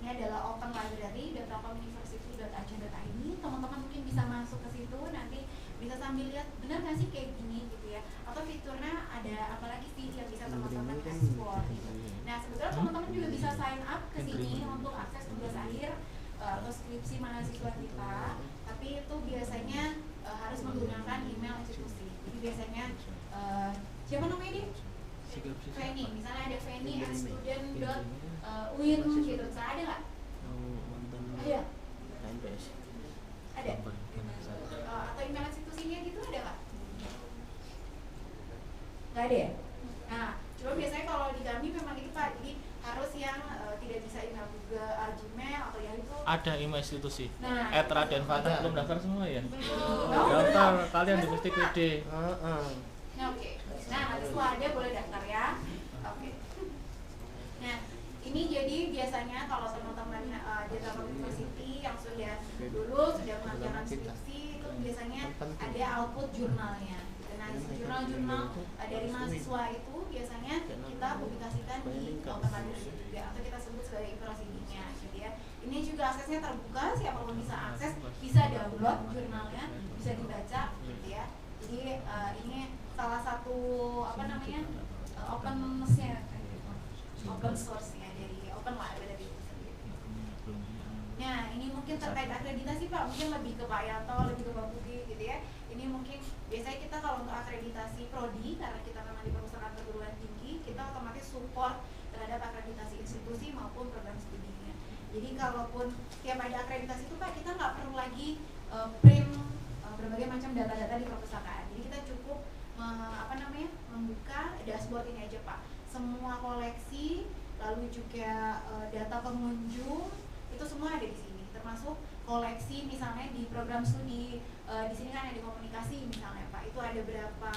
Ini adalah open library.telkomuniversity.ac.id. Teman-teman mungkin bisa masuk ke situ, nanti bisa sambil lihat benar nggak sih kayak gini gitu ya. Atau fiturnya ada apa lagi sih yang bisa teman-teman explore gitu. Nah, sebetulnya teman-teman juga bisa sign up ke sini untuk akses tugas akhir atau skripsi mahasiswa kita. Tapi itu biasanya harus menggunakan email institusi. Jadi biasanya siapa namanya dia? Feni, misalnya ada feni@student.uin gitu. Ada nggak? Ada. Ada. Atau email institusinya gitu ada nggak? Nggak ada ya? Nah, cuma biasanya kalau di kami memang itu Pak, jadi harus yang tidak bisa email juga Gmail atau yang itu. Ada email institusi. Nah, Raden Fatah belum daftar semua ya? Oh, Daftar kalian di Musti PD. Nah, oke. Nah, nanti setelah ada boleh daftar ya. Oke. Nah, ini jadi biasanya kalau teman-teman di Telkom University yang sudah lulus, sudah mengerjakan skripsi, itu biasanya ada output jurnalnya. Nah, jurnal-jurnal dari mahasiswa itu biasanya kita publikasikan di open library juga, atau kita sebut sebagai informasinya gitu ya. Ini juga aksesnya terbuka, siapapun bisa akses, bisa download jurnalnya, bisa dibaca gitu ya. Jadi ini salah satu apa namanya open source ya dari open library itu sendiri. Nah, ini mungkin terkait akreditasi Pak, mungkin lebih ke Pak Yanto, lebih ke Pak Budi gitu ya. Ini mungkin biasanya kita kalau untuk akreditasi prodi, karena kita memang di perpustakaan perguruan tinggi, kita otomatis support terhadap akreditasi institusi maupun program studinya. Jadi kalaupun tiap ada akreditasi itu Pak, kita nggak perlu lagi print berbagai macam data-data di perpustakaan. Jadi kita cukup membuka dashboard ini aja Pak. Semua koleksi, lalu juga data pengunjung itu semua ada di sini. Termasuk koleksi misalnya di program studi di sini kan ada komunikasi misalnya Pak. Itu ada berapa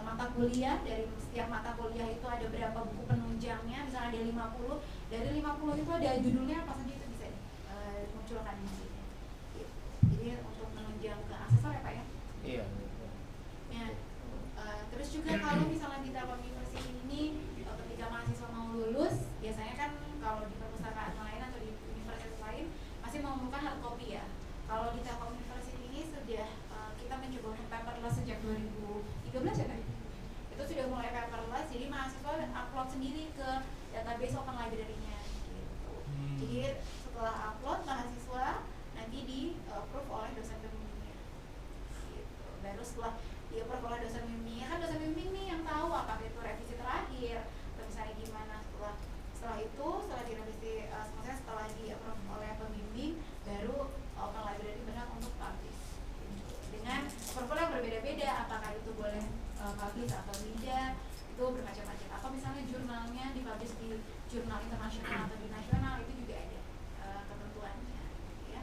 mata kuliah, dari setiap mata kuliah itu ada berapa buku penunjangnya, misalnya ada 50. Dari 50 itu ada judulnya apa saja, itu bisa dimunculkan di sini. Jadi untuk menunjang ke asesor ya Pak ya. Iya. Ya. Terus juga kalau misalnya di Telkom University ini ketika mahasiswa mau lulus, biasanya kan kalau di perpustakaan lain atau di universitas lain masih memerlukan hard copy ya. Kalau di Telkom University ini sudah kita mencoba untuk paperless sejak 2013 ya kan? Itu sudah mulai paperless, jadi mahasiswa upload sendiri ke database open library-nya gitu. Jadi setelah upload, mahasiswa nanti di approve oleh dosen pembimbingnya gitu. Baru setelah di approve oleh dosen pembimbingnya, kan dosen pembimbing nih yang tahu apakah itu revisi terakhir atau misalnya gimana. Setelah itu, setelah direvisi, maksudnya setelah di approve oleh pembimbing, baru open library benar untuk publish dengan approval yang berbeda-beda, apakah itu boleh publish atau tidak, itu bermacam-macam. Atau misalnya jurnalnya dipublish di jurnal internasional atau di nasional, itu juga ada ketentuannya ya.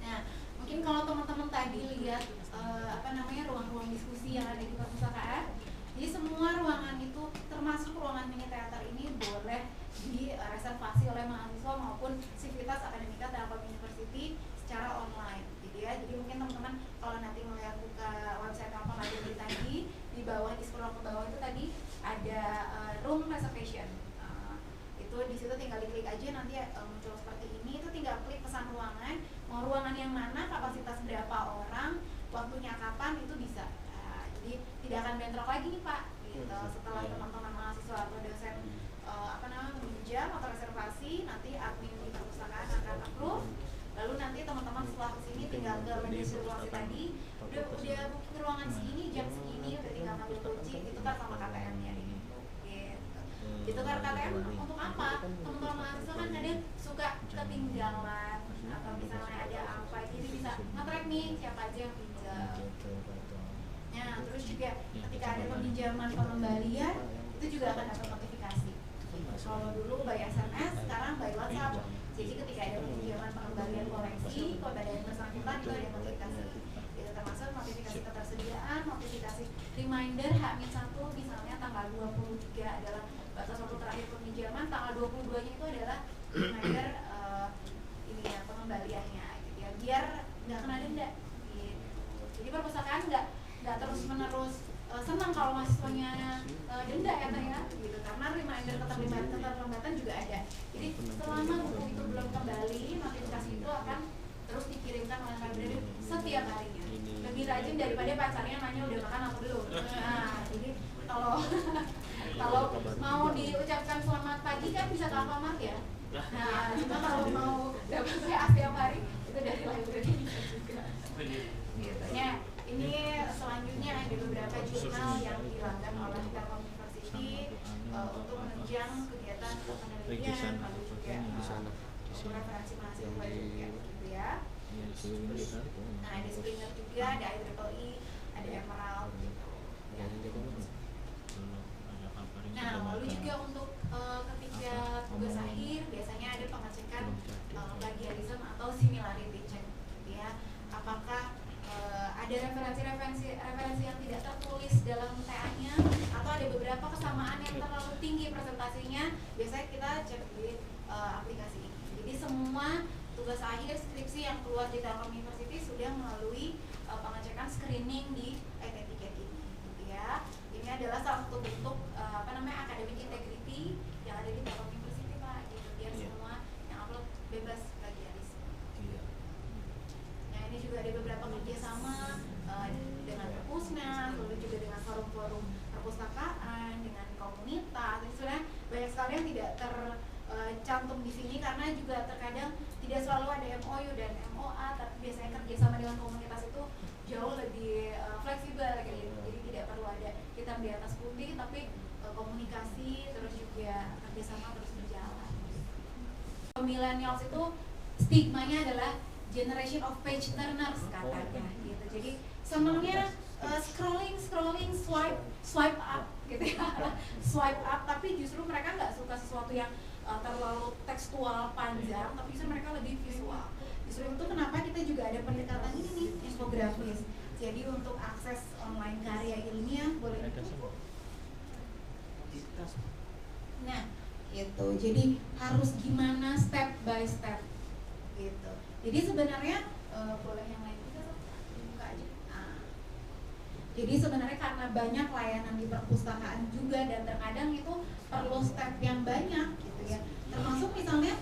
Nah, mungkin kalau teman-teman tadi lihat ruang-ruang diskusi yang ada di perpustakaan, jadi semua ruangan itu termasuk ruangan mini teater ini boleh direservasi oleh mahasiswa maupun sivitas akademika Telkom University secara online gitu ya. Jadi mungkin teman-teman kalau nanti melihat buka website Telkom Library tadi, di bawah, di scroll ke bawah itu tadi ada room reservation. Itu di situ tinggal diklik aja, nanti muncul seperti ini. Itu tinggal klik pesan ruangan, mau ruangan yang mana, kapasitas berapa orang, waktunya kapan, itu bisa. Jadi tidak akan bentrok lagi nih Pak gitu. Setelah teman-teman mahasiswa atau dosen meminjam atau reservasi, nanti admin di perpustakaan akan approve. Lalu nanti teman-teman setelah kesini tinggal ke menu situasi tadi, udah booking ruangan segini, jam segini, udah tinggal tinggal ngambil kunci, itu kan sama KTM-nya gitu. Itu kan KTM untuk apa? Teman-teman mahasiswa kan kadang suka ketinggalan atau misalnya ada apa, jadi bisa nge-track nih siapa aja yang pinjam. Nah, terus juga ketika ada peminjaman pengembalian itu juga akan dapat notifikasi. Kalau dulu by SMS, sekarang by WhatsApp. Jadi ketika ada peminjaman pengembalian koleksi kepada yang bersangkutan itu ada notifikasi. Itu termasuk notifikasi ketersediaan, notifikasi reminder H-1 misalnya tanggal 23 adalah batas waktu terakhir peminjaman, tanggal 22-nya itu adalah reminder ini ya pengembaliannya gitu ya, biar nggak kena denda gitu. Jadi perpustakaan nggak terus menerus senang kalau mahasiswanya denda ya gitu, karena reminder keterlibatan juga ada. Jadi selama buku itu belum kembali, notifikasi itu akan terus dikirimkan oleh library setiap harinya. Lebih rajin daripada pacarnya nanya udah makan atau belum. Nah, jadi kalau mau diucapkan selamat pagi kan bisa ke Alfamart ya. Nah, cuma kalau mau dapat WA setiap hari itu dari library bisa juga. Gitu. Ya, ini selanjutnya ada beberapa jurnal yang dilanggar oleh Telkom University untuk menunjang kegiatan penelitian, lalu juga untuk referensi mahasiswa juga gitu ya. Nah, ada Springer juga, ada IEEE, ada Emerald gitu. Ya. Nah, lalu juga untuk ketika tugas akhir biasanya ada pengecekan plagiarism atau similarity check gitu ya. Apakah ada referensi yang tidak tertulis dalam TA-nya atau ada beberapa kesamaan yang terlalu tinggi presentasinya, biasanya kita cek di aplikasi ini. Jadi semua tugas akhir skripsi yang keluar di Telkom University sudah melalui pengecekan screening di IT Ticket ini gitu ya. Ini adalah salah satu bentuk academic integrity yang ada di Telkom University Pak gitu, biar semua yang upload bebas plagiarisme. Nah, ini juga ada beberapa kerjasama dengan Perpusnas, lalu juga dengan forum-forum perpustakaan, dengan komunitas. Jadi sebenarnya banyak sekali yang tidak tercantum di sini karena juga terkadang tidak selalu ada MOU dan MOA, tapi biasanya kerjasama dengan komunitas itu jauh lebih fleksibel gitu. Jadi tidak perlu ada hitam di atas putih, tapi komunikasi terus juga kerjasama terus berjalan. Millennials itu stigmanya adalah generation of page turners katanya gitu. Jadi senangnya scrolling, swipe up gitu ya. Swipe up, tapi justru mereka nggak suka sesuatu yang terlalu tekstual panjang, tapi justru mereka lebih visual. Justru itu kenapa kita juga ada pendekatan ini nih, infografis. Jadi untuk akses online karya ilmiah boleh dibuka. Nah, itu. Jadi harus gimana step by step gitu. Jadi sebenarnya boleh yang lain juga buka aja. Jadi sebenarnya karena banyak layanan di perpustakaan juga dan terkadang itu perlu step yang banyak gitu ya. Termasuk misalnya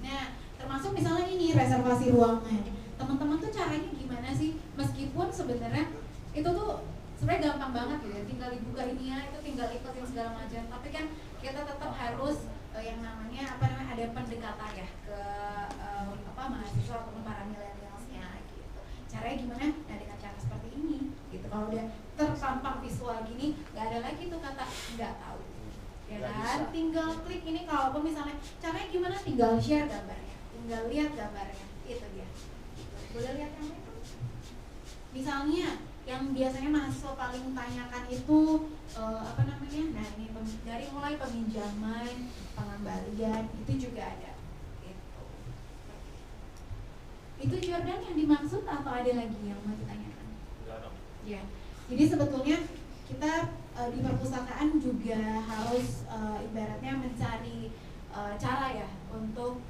nah, termasuk misalnya ini reservasi ruangan. Teman-teman tuh caranya gimana sih? Meskipun sebenarnya itu tuh sebenarnya gampang banget gitu ya, tinggal dibuka ini ya, itu tinggal ikutin segala macam. Tapi kan kita tetap harus yang namanya ada pendekatan ya ke mahasiswa atau para milenialsnya gitu. Caranya gimana? Nah, dengan cara seperti ini gitu. Kalau udah terpampang visual gini, nggak ada lagi tuh kata nggak tahu. Ya kan? Tinggal klik ini. Kalau misalnya caranya gimana? Tinggal share gambarnya, tinggal lihat gambarnya, itu dia. Boleh lihat yang itu? Misalnya yang biasanya mahasiswa paling tanyakan itu nah ini dari mulai peminjaman, pengembalian itu juga ada gitu. Itu Jordan yang dimaksud atau ada lagi yang mau ditanyakan? Ya, jadi sebetulnya kita di perpustakaan juga harus ibaratnya mencari cara ya untuk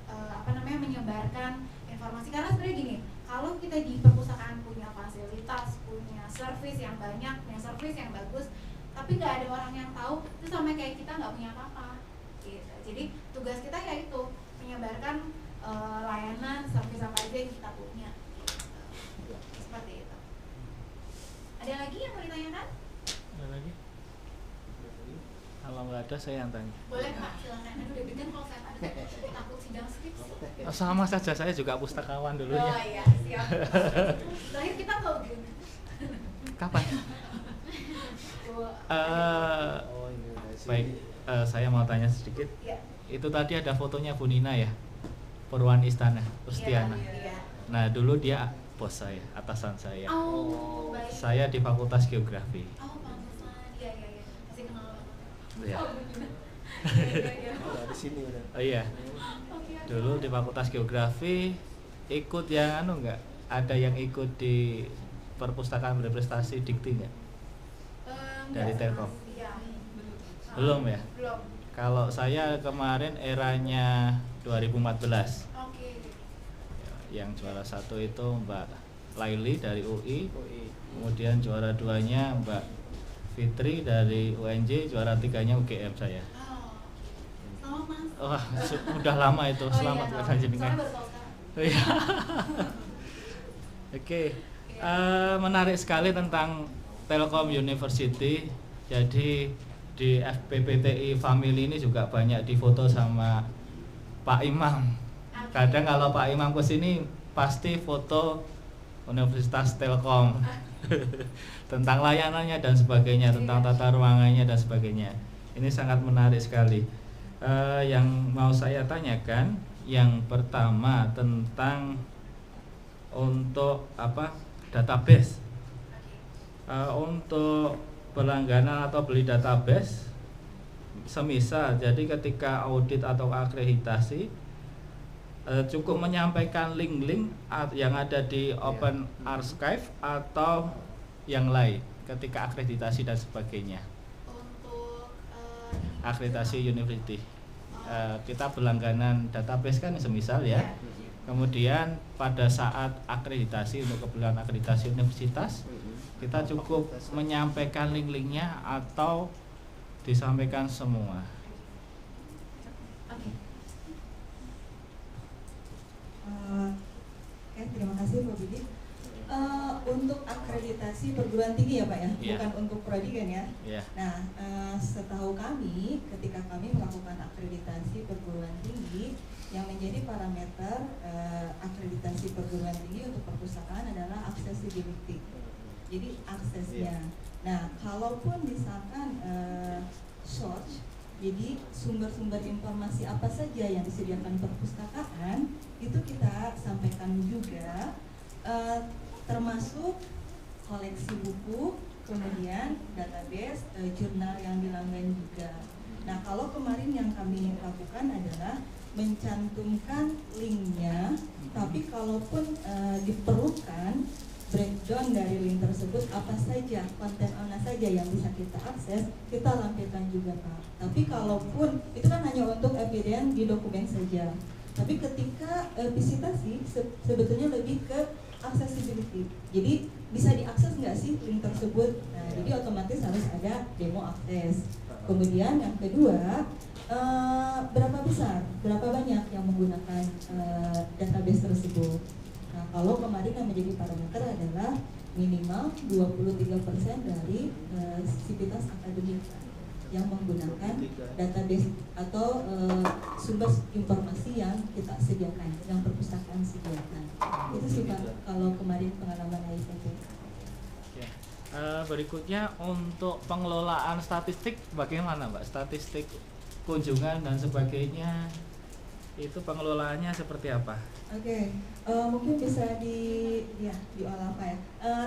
menyebarkan informasi, karena sebenarnya gini, kalau kita di perpustakaan punya fasilitas, punya service yang banyak, punya service yang bagus, tapi nggak ada orang yang tahu, itu sama kayak kita nggak punya apa-apa gitu. Jadi tugas kita yaitu menyebarkan layanan service apa aja yang kita punya gitu. Seperti itu. Ada lagi yang mau ditanyakan? Ada lagi? Kalau nggak ada saya yang tanya. Boleh Pak, silakan. Aduh deg-degan kalau saya tanya, takut sidang skripsi. Oh, sama saja, saya juga pustakawan dulunya. Oh iya, siap. Terakhir kita tahu gini. Kapan? Oh ini udah sih. Baik, saya mau tanya sedikit. Iya. Itu tadi ada fotonya Bu Nina ya, Purwan Istana, Rustiana. Iya. Nah dulu dia bos saya, atasan saya. Oh, baik. Saya di Fakultas Geografi. Oh, pantesan. Iya. Masih kenal banget. Iya. Oh, bener. Iya. Udah di sini udah. Oh iya, Oke. dulu di Fakultas Geografi ikut yang nggak? Ada yang ikut di perpustakaan berprestasi Dikti nggak? Dari Enggak, Telkom? Iya. Belum ya? Belum. Kalau saya kemarin eranya 2014. Oke. Yang juara 1 itu Mbak Laili dari UI, UI. kemudian juara 2-nya Mbak Fitri dari UNJ, juara 3-nya UGM saya. Oh. Selamat Mas. Wah, udah lama itu. Selamat iya, buat tahu. jenengan. Soalnya baru tahu sekarang. Iya. Oke. Menarik sekali tentang Telkom University. Jadi di FPPTI Family ini juga banyak difoto sama Pak Imam. Kadang kalau Pak Imam kesini pasti foto Universitas Telkom. Tentang layanannya dan sebagainya, tentang tata ruangannya dan sebagainya. Ini sangat menarik sekali. Yang mau saya tanyakan, yang pertama tentang untuk database. Untuk berlangganan atau beli database, semisal jadi ketika audit atau akreditasi, cukup menyampaikan link-link yang ada di Open Archive atau yang lain ketika akreditasi dan sebagainya. Untuk Akreditasi university, kita berlangganan database kan semisal ya. Kemudian pada saat akreditasi untuk keperluan akreditasi universitas, kita cukup menyampaikan link-linknya atau disampaikan semua. Oke. Oke, terima kasih Bu Budi. Untuk akreditasi perguruan tinggi ya Pak ya, Iya. bukan untuk prodi kan ya. Ya. Nah, setahu kami ketika kami melakukan akreditasi perguruan tinggi, yang menjadi parameter akreditasi perguruan tinggi untuk perpustakaan adalah accessibility. Jadi aksesnya. Nah, kalaupun misalkan search, jadi sumber-sumber informasi apa saja yang disediakan perpustakaan itu kita sampaikan juga, termasuk koleksi buku, kemudian database, jurnal yang dilanggan juga. Nah, kalau kemarin yang kami lakukan adalah mencantumkan linknya, tapi kalaupun diperlukan breakdown dari link tersebut apa saja, konten mana saja yang bisa kita akses, kita lampirkan juga Pak. Tapi kalaupun itu kan hanya untuk evidence di dokumen saja. Tapi ketika visitasi sebetulnya lebih ke accessibility. Jadi bisa diakses nggak sih link tersebut? Nah, jadi otomatis harus ada demo akses. Kemudian yang kedua, berapa besar, berapa banyak yang menggunakan database tersebut. Nah, kalau kemarin yang menjadi parameter adalah minimal 23% dari sivitas akademik yang menggunakan database atau sumber informasi yang kita sediakan, yang perpustakaan sediakan. Itu sih Pak, kalau kemarin pengalaman AIPT. Berikutnya untuk pengelolaan statistik bagaimana Mbak? Statistik kunjungan dan sebagainya, itu pengelolaannya seperti apa? Oke, mungkin bisa diolah Pak ya.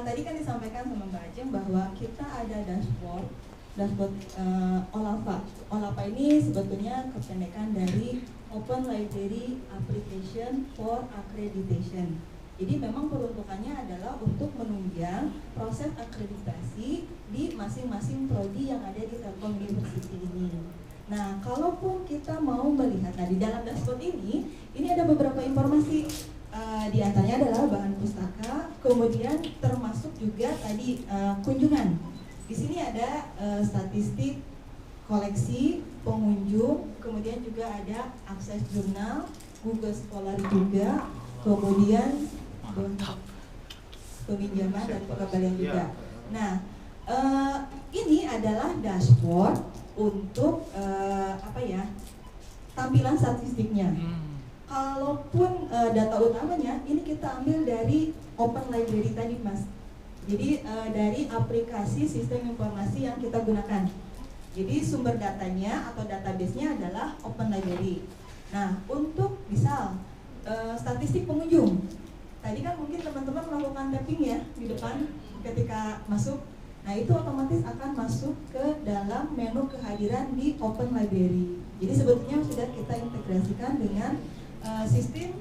Tadi kan disampaikan sama Mbak Ajeng bahwa kita ada dashboard OLAPA. OLAPA ini sebetulnya kependekan dari Open Library Application for Accreditation. Jadi memang peruntukannya adalah untuk menunjang proses akreditasi di masing-masing prodi yang ada di Telkom University ini. Nah, kalaupun kita mau melihat, di dalam dashboard ini ada beberapa informasi. Di antaranya adalah bahan pustaka, kemudian termasuk juga tadi kunjungan. Di sini ada statistik koleksi pengunjung, kemudian juga ada akses jurnal, Google Scholar juga, kemudian peminjaman dan pengembalian juga. Nah, ini adalah dashboard untuk tampilan statistiknya. Kalaupun data utamanya ini kita ambil dari Open Library tadi Mas. Jadi dari aplikasi sistem informasi yang kita gunakan. Jadi sumber datanya atau database-nya adalah Open Library. Nah, untuk misal statistik pengunjung. Tadi kan mungkin teman-teman melakukan tapping ya di depan ketika masuk. Nah, itu otomatis akan masuk ke dalam menu kehadiran di Open Library. Jadi sebetulnya sudah kita integrasikan dengan sistem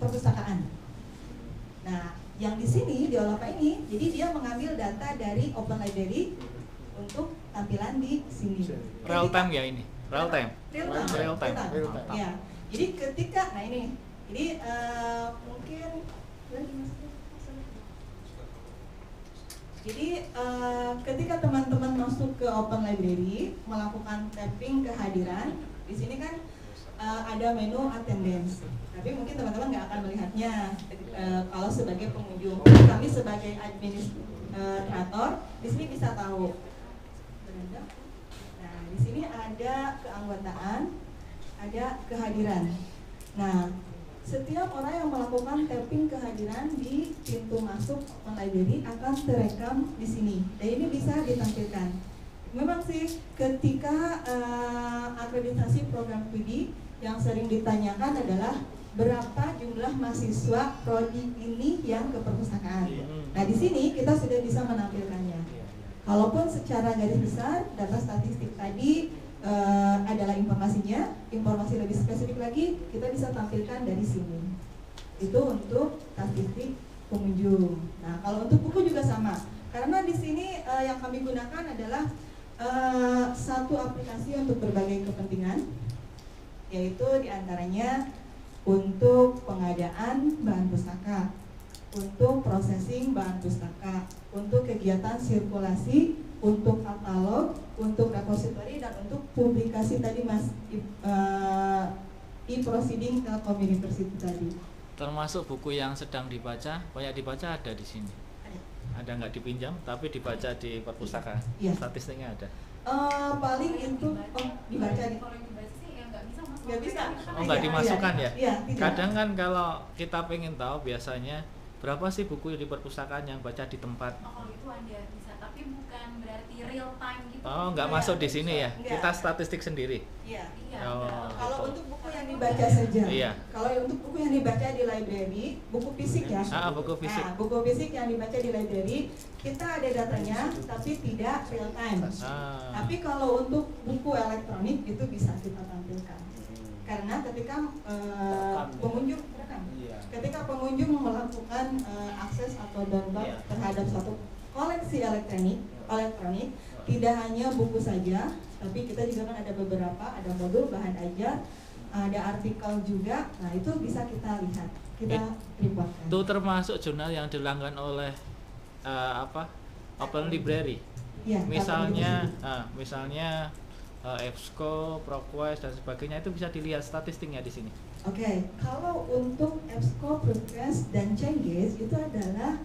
perpustakaan. Nah, yang di sini di Olapa ini, jadi dia mengambil data dari Open Library untuk tampilan di sini. Real time ya ini, real time. Real time. Ya. Jadi ketika, nah ini, jadi mungkin jadi ketika teman-teman masuk ke Open Library melakukan tapping kehadiran, di sini kan ada menu attendance. Tapi mungkin teman-teman nggak akan melihatnya kalau sebagai pengunjung. Kami sebagai administrator di sini bisa tahu. Nah, di sini ada keanggotaan, ada kehadiran. Nah, setiap orang yang melakukan tapping kehadiran di pintu masuk Open Library akan terekam di sini. Dan ini bisa ditampilkan. Memang sih ketika akreditasi program studi yang sering ditanyakan adalah berapa jumlah mahasiswa prodi ini yang ke perpustakaan. Nah, di sini kita sudah bisa menampilkannya. Kalaupun secara garis besar data statistik tadi adalah informasinya, informasi lebih spesifik lagi kita bisa tampilkan dari sini. Itu untuk statistik pengunjung. Nah, kalau untuk buku juga sama. Karena di sini yang kami gunakan adalah satu aplikasi untuk berbagai kepentingan, yaitu diantaranya untuk pengadaan bahan pustaka, untuk processing bahan pustaka, untuk kegiatan sirkulasi, untuk katalog, untuk repository, dan untuk publikasi tadi Mas e-proceeding Telkom University tadi. Termasuk buku yang sedang dibaca, banyak dibaca ada di sini. Ada nggak dipinjam, tapi dibaca di perpustakaan. Iya. Statistiknya ada. Paling itu dibaca nih. Kalau yang dibaca sih ya nggak bisa masuk. Nggak bisa. Oh, nggak dimasukkan ya? Iya, tidak. Kadang kan kalau kita pengen tahu biasanya berapa sih buku di perpustakaan yang baca di tempat. Oh, kalau itu ada bisa, tapi bukan berarti real time gitu. Oh, nggak Iya. masuk di sini ya? Nggak. Kita statistik sendiri. Iya. Iya. Oh. enggak. Kalau gitu. untuk buku yang dibaca saja. Iya. Kalau untuk buku yang dibaca di library, buku fisik ya. Buku fisik. Nah, buku fisik yang dibaca di library, kita ada datanya, tapi tidak real time. Tapi kalau untuk buku elektronik itu bisa kita tampilkan. Karena ketika pengunjung ketika pengunjung melakukan akses atau download terhadap suatu koleksi elektronik, tidak hanya buku saja, tapi kita juga kan ada beberapa, ada modul, bahan ajar, ada artikel juga. Nah, itu bisa kita lihat, kita reportkan. Itu termasuk jurnal yang dilanggan oleh Open Library. Ya, Misalnya EBSCO, ProQuest dan sebagainya, itu bisa dilihat statistiknya di sini. Oke, kalau untuk EBSCO, ProQuest dan Cengges itu adalah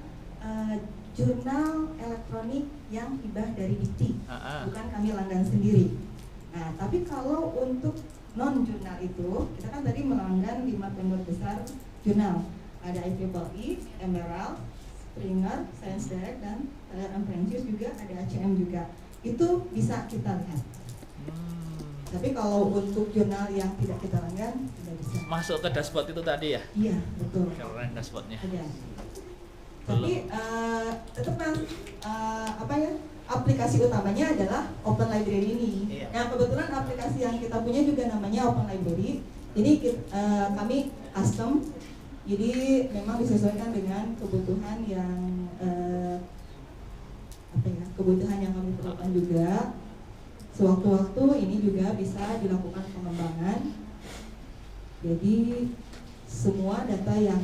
jurnal elektronik yang hibah dari Dikti, bukan kami langgan sendiri. Nah, tapi kalau untuk non jurnal itu, kita kan tadi melanggan 5 vendor besar jurnal. Ada IEEE, Emerald, Springer, Science Direct, dan Francis juga, ada ACM juga. Itu bisa kita lihat. Tapi kalau untuk jurnal yang tidak kita langgan, tidak bisa. Masuk ke dashboard itu tadi ya? Iya, betul. Keren dashboardnya. Ada. Tapi tetap kan aplikasi utamanya adalah Open Library ini. Iya. Nah, kebetulan aplikasi yang kita punya juga namanya Open Library. Ini kami custom, jadi memang disesuaikan dengan kebutuhan yang kebutuhan yang kami perlukan juga. Sewaktu-waktu ini juga bisa dilakukan pengembangan. Jadi semua data yang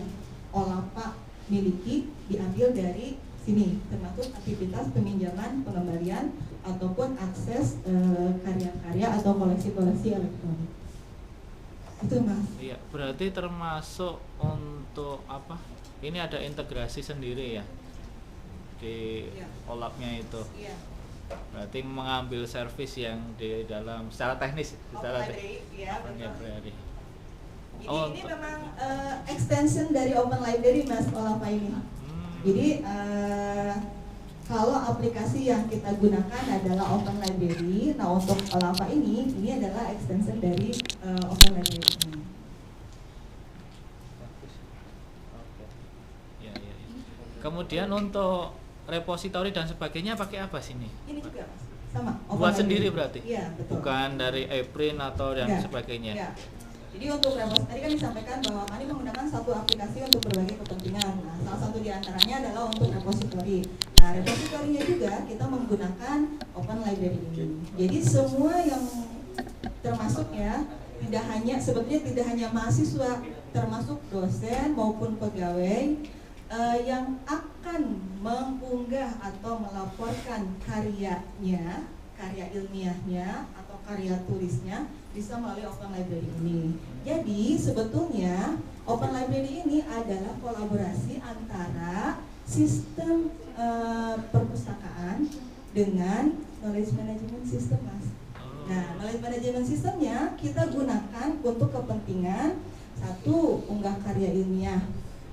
Olapa miliki diambil dari sini, termasuk aktivitas peminjaman, pengembalian, ataupun akses karya-karya atau koleksi-koleksi elektronik. Itu Mas. Iya, berarti termasuk untuk apa? Ini ada integrasi sendiri ya di Olapnya itu. Iya. Berarti mengambil servis yang di dalam secara teknis, secara Open Library, ya Open betul. Library. Jadi Oh, ini untuk- memang extension dari Open Library Mas Olava ini. Jadi kalau aplikasi yang kita gunakan adalah Open Library, nah untuk Olava ini adalah extension dari Open Library ini. Oke. Ya, ya, ya. Kemudian untuk repositori dan sebagainya pakai apa sini? Ini juga Mas, sama. Open Buat Library. sendiri berarti? Iya betul. Bukan dari ePrint atau dan Iya, sebagainya. iya. Jadi untuk repository kan disampaikan bahwa kami menggunakan satu aplikasi untuk berbagai kepentingan. Nah, salah satu diantaranya adalah untuk repository. Nah, repositorinya juga kita menggunakan Open Library ini. Jadi semua yang termasuk ya, sebetulnya tidak hanya mahasiswa, termasuk dosen maupun pegawai yang akan mengunggah atau melaporkan karyanya, karya ilmiahnya atau karya tulisnya bisa melalui Open Library ini. Jadi sebetulnya Open Library ini adalah kolaborasi antara sistem perpustakaan dengan knowledge management system, Mas. Nah, knowledge management systemnya kita gunakan untuk kepentingan satu, unggah karya ilmiah.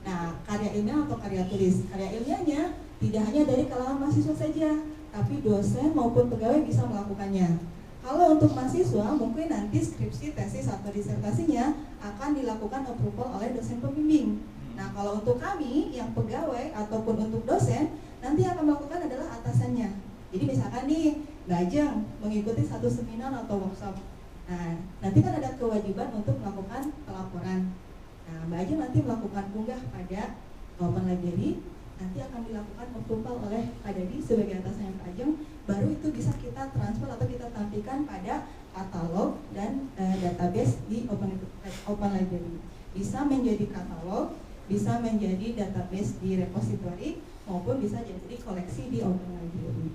Nah, karya ilmiah atau karya tulis. Karya ilmiahnya tidak hanya dari kalangan mahasiswa saja, tapi dosen maupun pegawai bisa melakukannya. Kalau untuk mahasiswa, mungkin nanti skripsi, tesis, atau disertasinya akan dilakukan approval oleh dosen pembimbing. Nah, kalau untuk kami yang pegawai ataupun untuk dosen, nanti akan melakukan adalah atasannya. Jadi misalkan nih, Mbak Ajeng mengikuti satu seminar atau workshop. Nah, nanti kan ada kewajiban untuk melakukan pelaporan. Nah, Mbak Ajeng nanti melakukan unggah pada Open Library, nanti akan dilakukan approval oleh Pak Dadi sebagai atasannya Pak Ajeng. Baru itu bisa kita transfer atau kita tampilkan pada katalog dan database di Open Library. Bisa menjadi katalog, bisa menjadi database di repository, maupun bisa jadi koleksi di Open Library.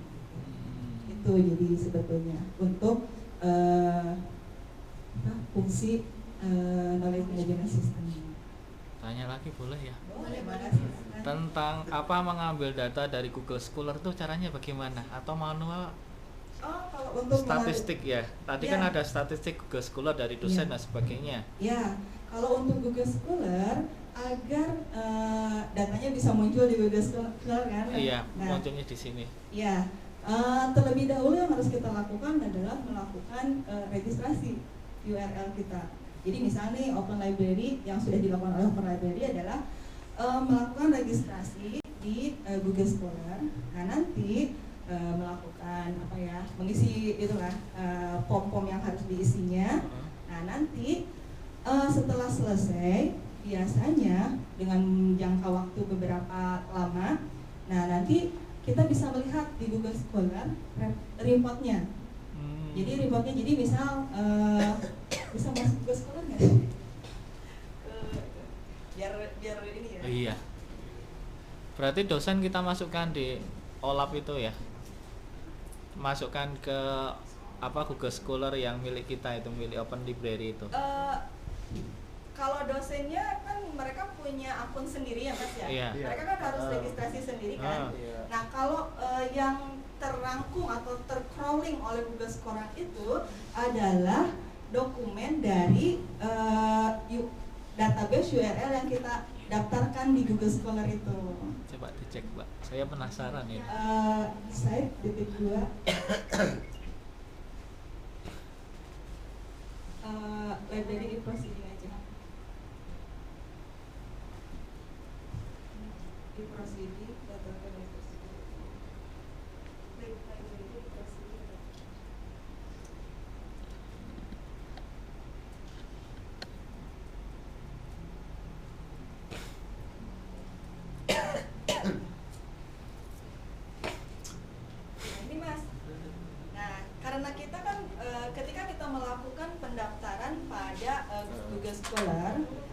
Itu jadi sebetulnya untuk fungsi knowledge management system. Tanya lagi boleh ya? Boleh, makasih. Tentang apa mengambil data dari Google Scholar tuh caranya bagaimana? Atau manual? Oh, kalau untuk Statistik ya. Tadi kan Ya. ada statistik Google Scholar dari dosen Ya. dan sebagainya. Ya, kalau untuk Google Scholar agar datanya bisa muncul di Google Scholar kan? Iya, Nah, munculnya di sini. ya, terlebih dahulu yang harus kita lakukan adalah melakukan registrasi URL kita. Jadi misalnya nih Open Library yang sudah dilakukan oleh Open Library adalah melakukan registrasi di Google Scholar. Nah, nanti melakukan mengisi itulah form-form yang harus diisinya. Nah, nanti setelah selesai biasanya dengan jangka waktu beberapa lama, nah nanti kita bisa melihat di Google Scholar reportnya. Jadi reportnya, jadi misal bisa masuk Google Scholar nggak sih? Biar ini ya. Iya. Berarti dosen kita masukkan di OLAP itu ya. Masukkan ke Google Scholar yang milik kita itu, milik Open Library itu. Kalau dosennya kan mereka punya akun sendiri ya Mas ya. Iya. Mereka kan harus registrasi sendiri kan. Iya. Nah, kalau yang terrangkum atau tercrawling oleh Google Scholar itu adalah dokumen dari database URL yang kita daftarkan di Google Scholar itu. Coba dicek, Mbak. Saya penasaran ya. Saya titik 2 library di proceeding aja. Di proceeding daftarkan di proceeding. Library di proceeding. Ini Mas. Nah, karena kita kan ketika kita melakukan pendaftaran pada Google Scholar,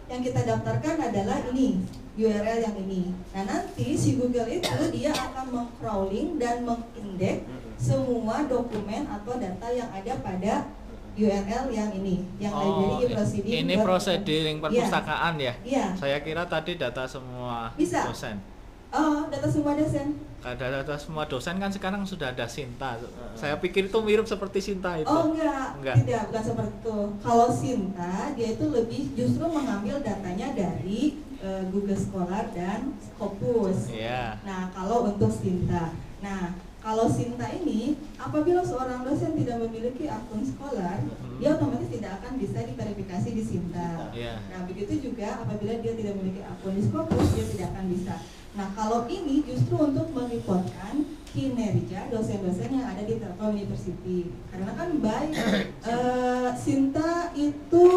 yang kita daftarkan adalah ini URL yang ini. Nah, nanti si Google itu dia akan meng-crawling dan mengindeks semua dokumen atau data yang ada pada URL yang ini, yang library proceeding. Ini proceeding perpustakaan ya? Iya. Saya kira tadi data semua Bisa. dosen. Oh, data semua dosen. Ada semua dosen kan sekarang sudah ada Sinta. Saya pikir itu mirip seperti Sinta itu. Oh enggak, tidak, bukan seperti itu. Kalau Sinta, dia itu lebih justru mengambil datanya dari Google Scholar dan Scopus. Iya. Nah, kalau untuk Sinta. Nah, kalau Sinta ini, apabila seorang dosen tidak memiliki akun Scholar, dia otomatis tidak akan bisa diverifikasi di Sinta. Iya. Nah, begitu juga apabila dia tidak memiliki akun di Scopus, dia tidak akan bisa. Nah, kalau ini justru untuk melibatkan kinerja dosen-dosen yang ada di Telkom University. Karena kan baik Sinta itu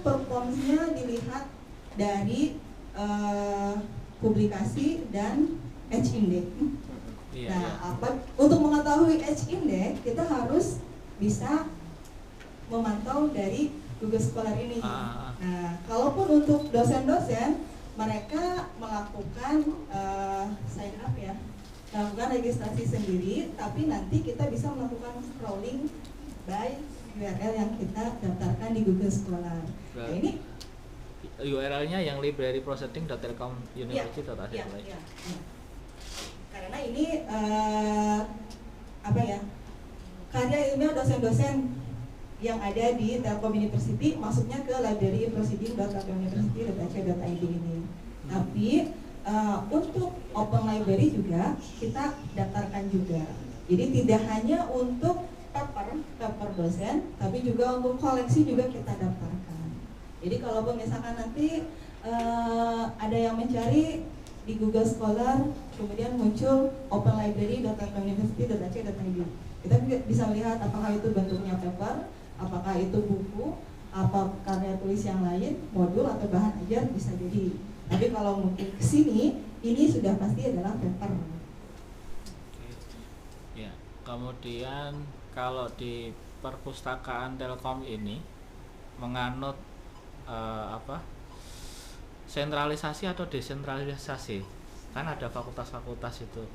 performance-nya dilihat dari publikasi dan H-index. Iya, Nah, untuk mengetahui H-index kita harus bisa memantau dari Google Scholar ini. Nah, kalaupun untuk dosen-dosen mereka melakukan sign up ya, melakukan registrasi sendiri, tapi nanti kita bisa melakukan scrolling by URL yang kita daftarkan di Google Scholar. Nah, ini URL-nya yang libraryprocessing.telkomuniversity.ac. ya. Karena ini karya ilmiah dosen-dosen yang ada di Telkom University masuknya ke libraryproceeding.telkomuniversity.ac.id ini. Tapi untuk open library juga kita daftarkan juga. Jadi tidak hanya untuk paper dosen, tapi juga untuk koleksi juga kita daftarkan. Jadi kalaupun misalkan nanti ada yang mencari di Google Scholar, kemudian muncul openlibrary.telkomuniversity.ac.id, kita bisa melihat apakah itu bentuknya paper, apakah itu buku, apa karya tulis yang lain, modul atau bahan ajar bisa jadi. Tapi kalau mungkin ke sini, ini sudah pasti adalah paper. Ya, kemudian kalau di perpustakaan Telkom ini menganut sentralisasi atau desentralisasi? Kan ada fakultas-fakultas itu.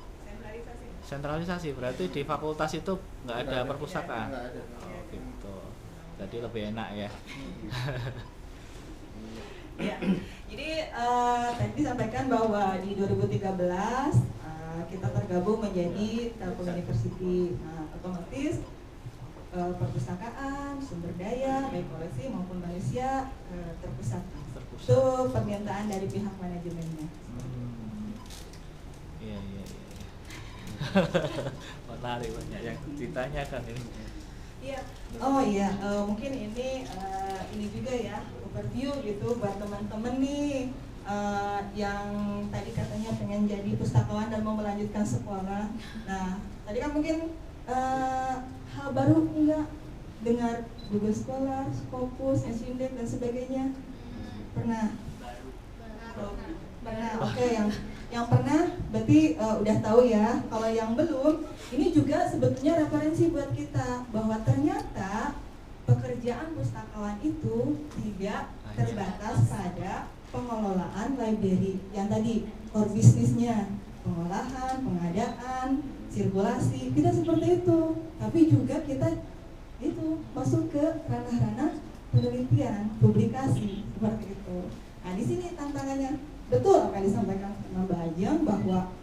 Sentralisasi berarti di fakultas itu nggak ada perpustakaan. Oh, gitu. Jadi lebih enak ya. Ya, jadi tadi disampaikan bahwa di 2013 kita tergabung menjadi Telkom University. Nah, otomatis perpustakaan, sumber daya, baik koleksi maupun Malaysia terpusat. Itu permintaan dari pihak manajemennya. Iya. Menarik, banyak yang ditanyakan ini. Iya. Oh iya, mungkin ini juga ya overview gitu buat teman-teman nih yang tadi katanya pengen jadi pustakawan dan mau melanjutkan sekolah. Nah, tadi kan mungkin hal baru enggak dengar Google Scholar, Scopus, H-index dan sebagainya? Pernah? Pernah. Oke, yang pernah berarti udah tahu ya. Kalau yang belum, ini juga sebetulnya referensi buat kita bahwa ternyata pekerjaan pustakawan itu tidak terbatas pada pengelolaan library yang tadi core bisnisnya, pengolahan, pengadaan, sirkulasi, tidak seperti itu. Tapi juga kita itu masuk ke ranah-ranah penelitian, publikasi seperti itu. Nah, di sini tantangannya betul apa yang disampaikan Mbak Ajeng bahwa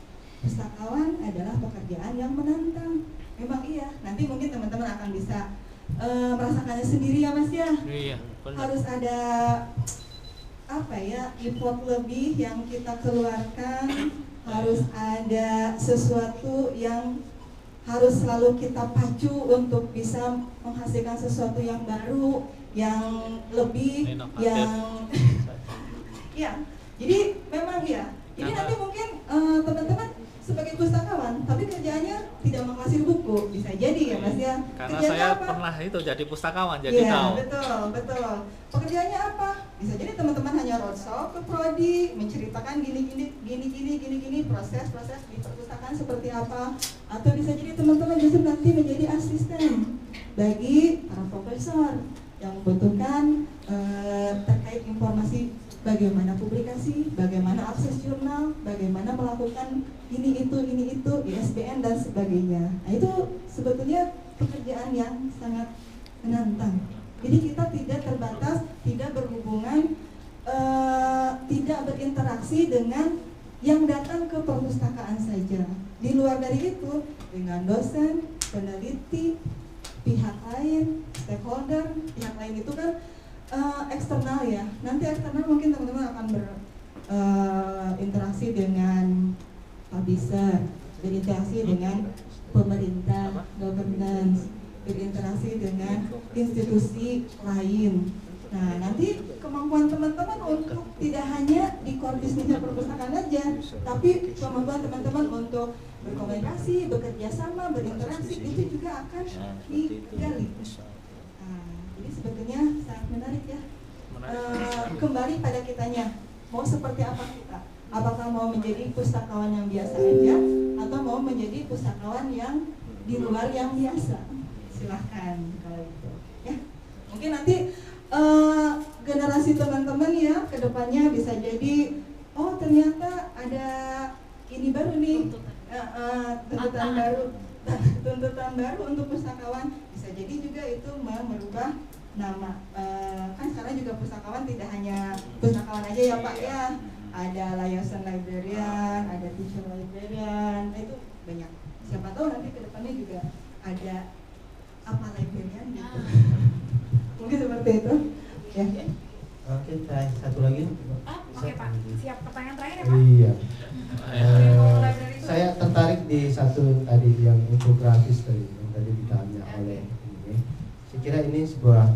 pustakawan adalah pekerjaan yang menantang. Memang iya. Nanti mungkin teman-teman akan bisa merasakannya sendiri ya Mas ya. Iya, benar. Harus ada effort lebih yang kita keluarkan, harus ada sesuatu yang harus selalu kita pacu untuk bisa menghasilkan sesuatu yang baru, yang lebih, inovatif. yang ya. Jadi memang ya. Jadi nanti mungkin teman-teman sebagai pustakawan, tapi kerjaannya tidak menghasil buku, bisa jadi ya Mas ya. Karena Kerjaannya saya apa? pernah itu jadi pustakawan, jadi Iya, tahu. betul. Pekerjaannya apa? Bisa jadi teman-teman hanya roadshow ke prodi, menceritakan gini, proses di perpustakaan seperti apa. Atau bisa jadi teman-teman justru nanti menjadi asisten bagi para profesor yang membutuhkan terkait informasi bagaimana publikasi, bagaimana akses jurnal, bagaimana melakukan ini itu, ISBN dan sebagainya. Nah, itu sebetulnya pekerjaan yang sangat menantang. Jadi kita tidak terbatas, tidak berhubungan, tidak berinteraksi dengan yang datang ke perpustakaan saja. Di luar dari itu, dengan dosen, peneliti, pihak lain, stakeholder, pihak lain itu kan eksternal ya. Nanti eksternal mungkin teman-teman akan berinteraksi dengan publisher, berinteraksi dengan pemerintah, governance, berinteraksi dengan institusi lain. Nah, nanti kemampuan teman-teman untuk tidak hanya di core bisnisnya perpustakaan aja, tapi kemampuan teman-teman untuk berkomunikasi, bekerja sama, berinteraksi itu juga akan digali. Nah, jadi sebetulnya sangat menarik ya. Kembali pada kitanya, mau seperti apa kita? Apakah mau menjadi pustakawan yang biasa aja, atau mau menjadi pustakawan yang di luar yang biasa? Silahkan kalau itu. Ya, mungkin nanti generasi teman-teman ya kedepannya bisa jadi, oh ternyata ada ini baru nih, tuntutan baru untuk pustakawan. Bisa jadi juga itu merubah nama. Kan sekarang juga pustakawan tidak hanya pustakawan aja ya Pak ya, ada liaison librarian, ada teacher librarian, nah, itu banyak. Siapa tahu nanti kedepannya juga ada apa librarian gitu. Mungkin seperti itu ya. Oke, satu lagi. Oke Pak, siap. Pertanyaan terakhir ya Pak. Iya. Saya tertarik di satu tadi yang infografis tadi yang tadi ditanya oleh ini. Saya kira ini sebuah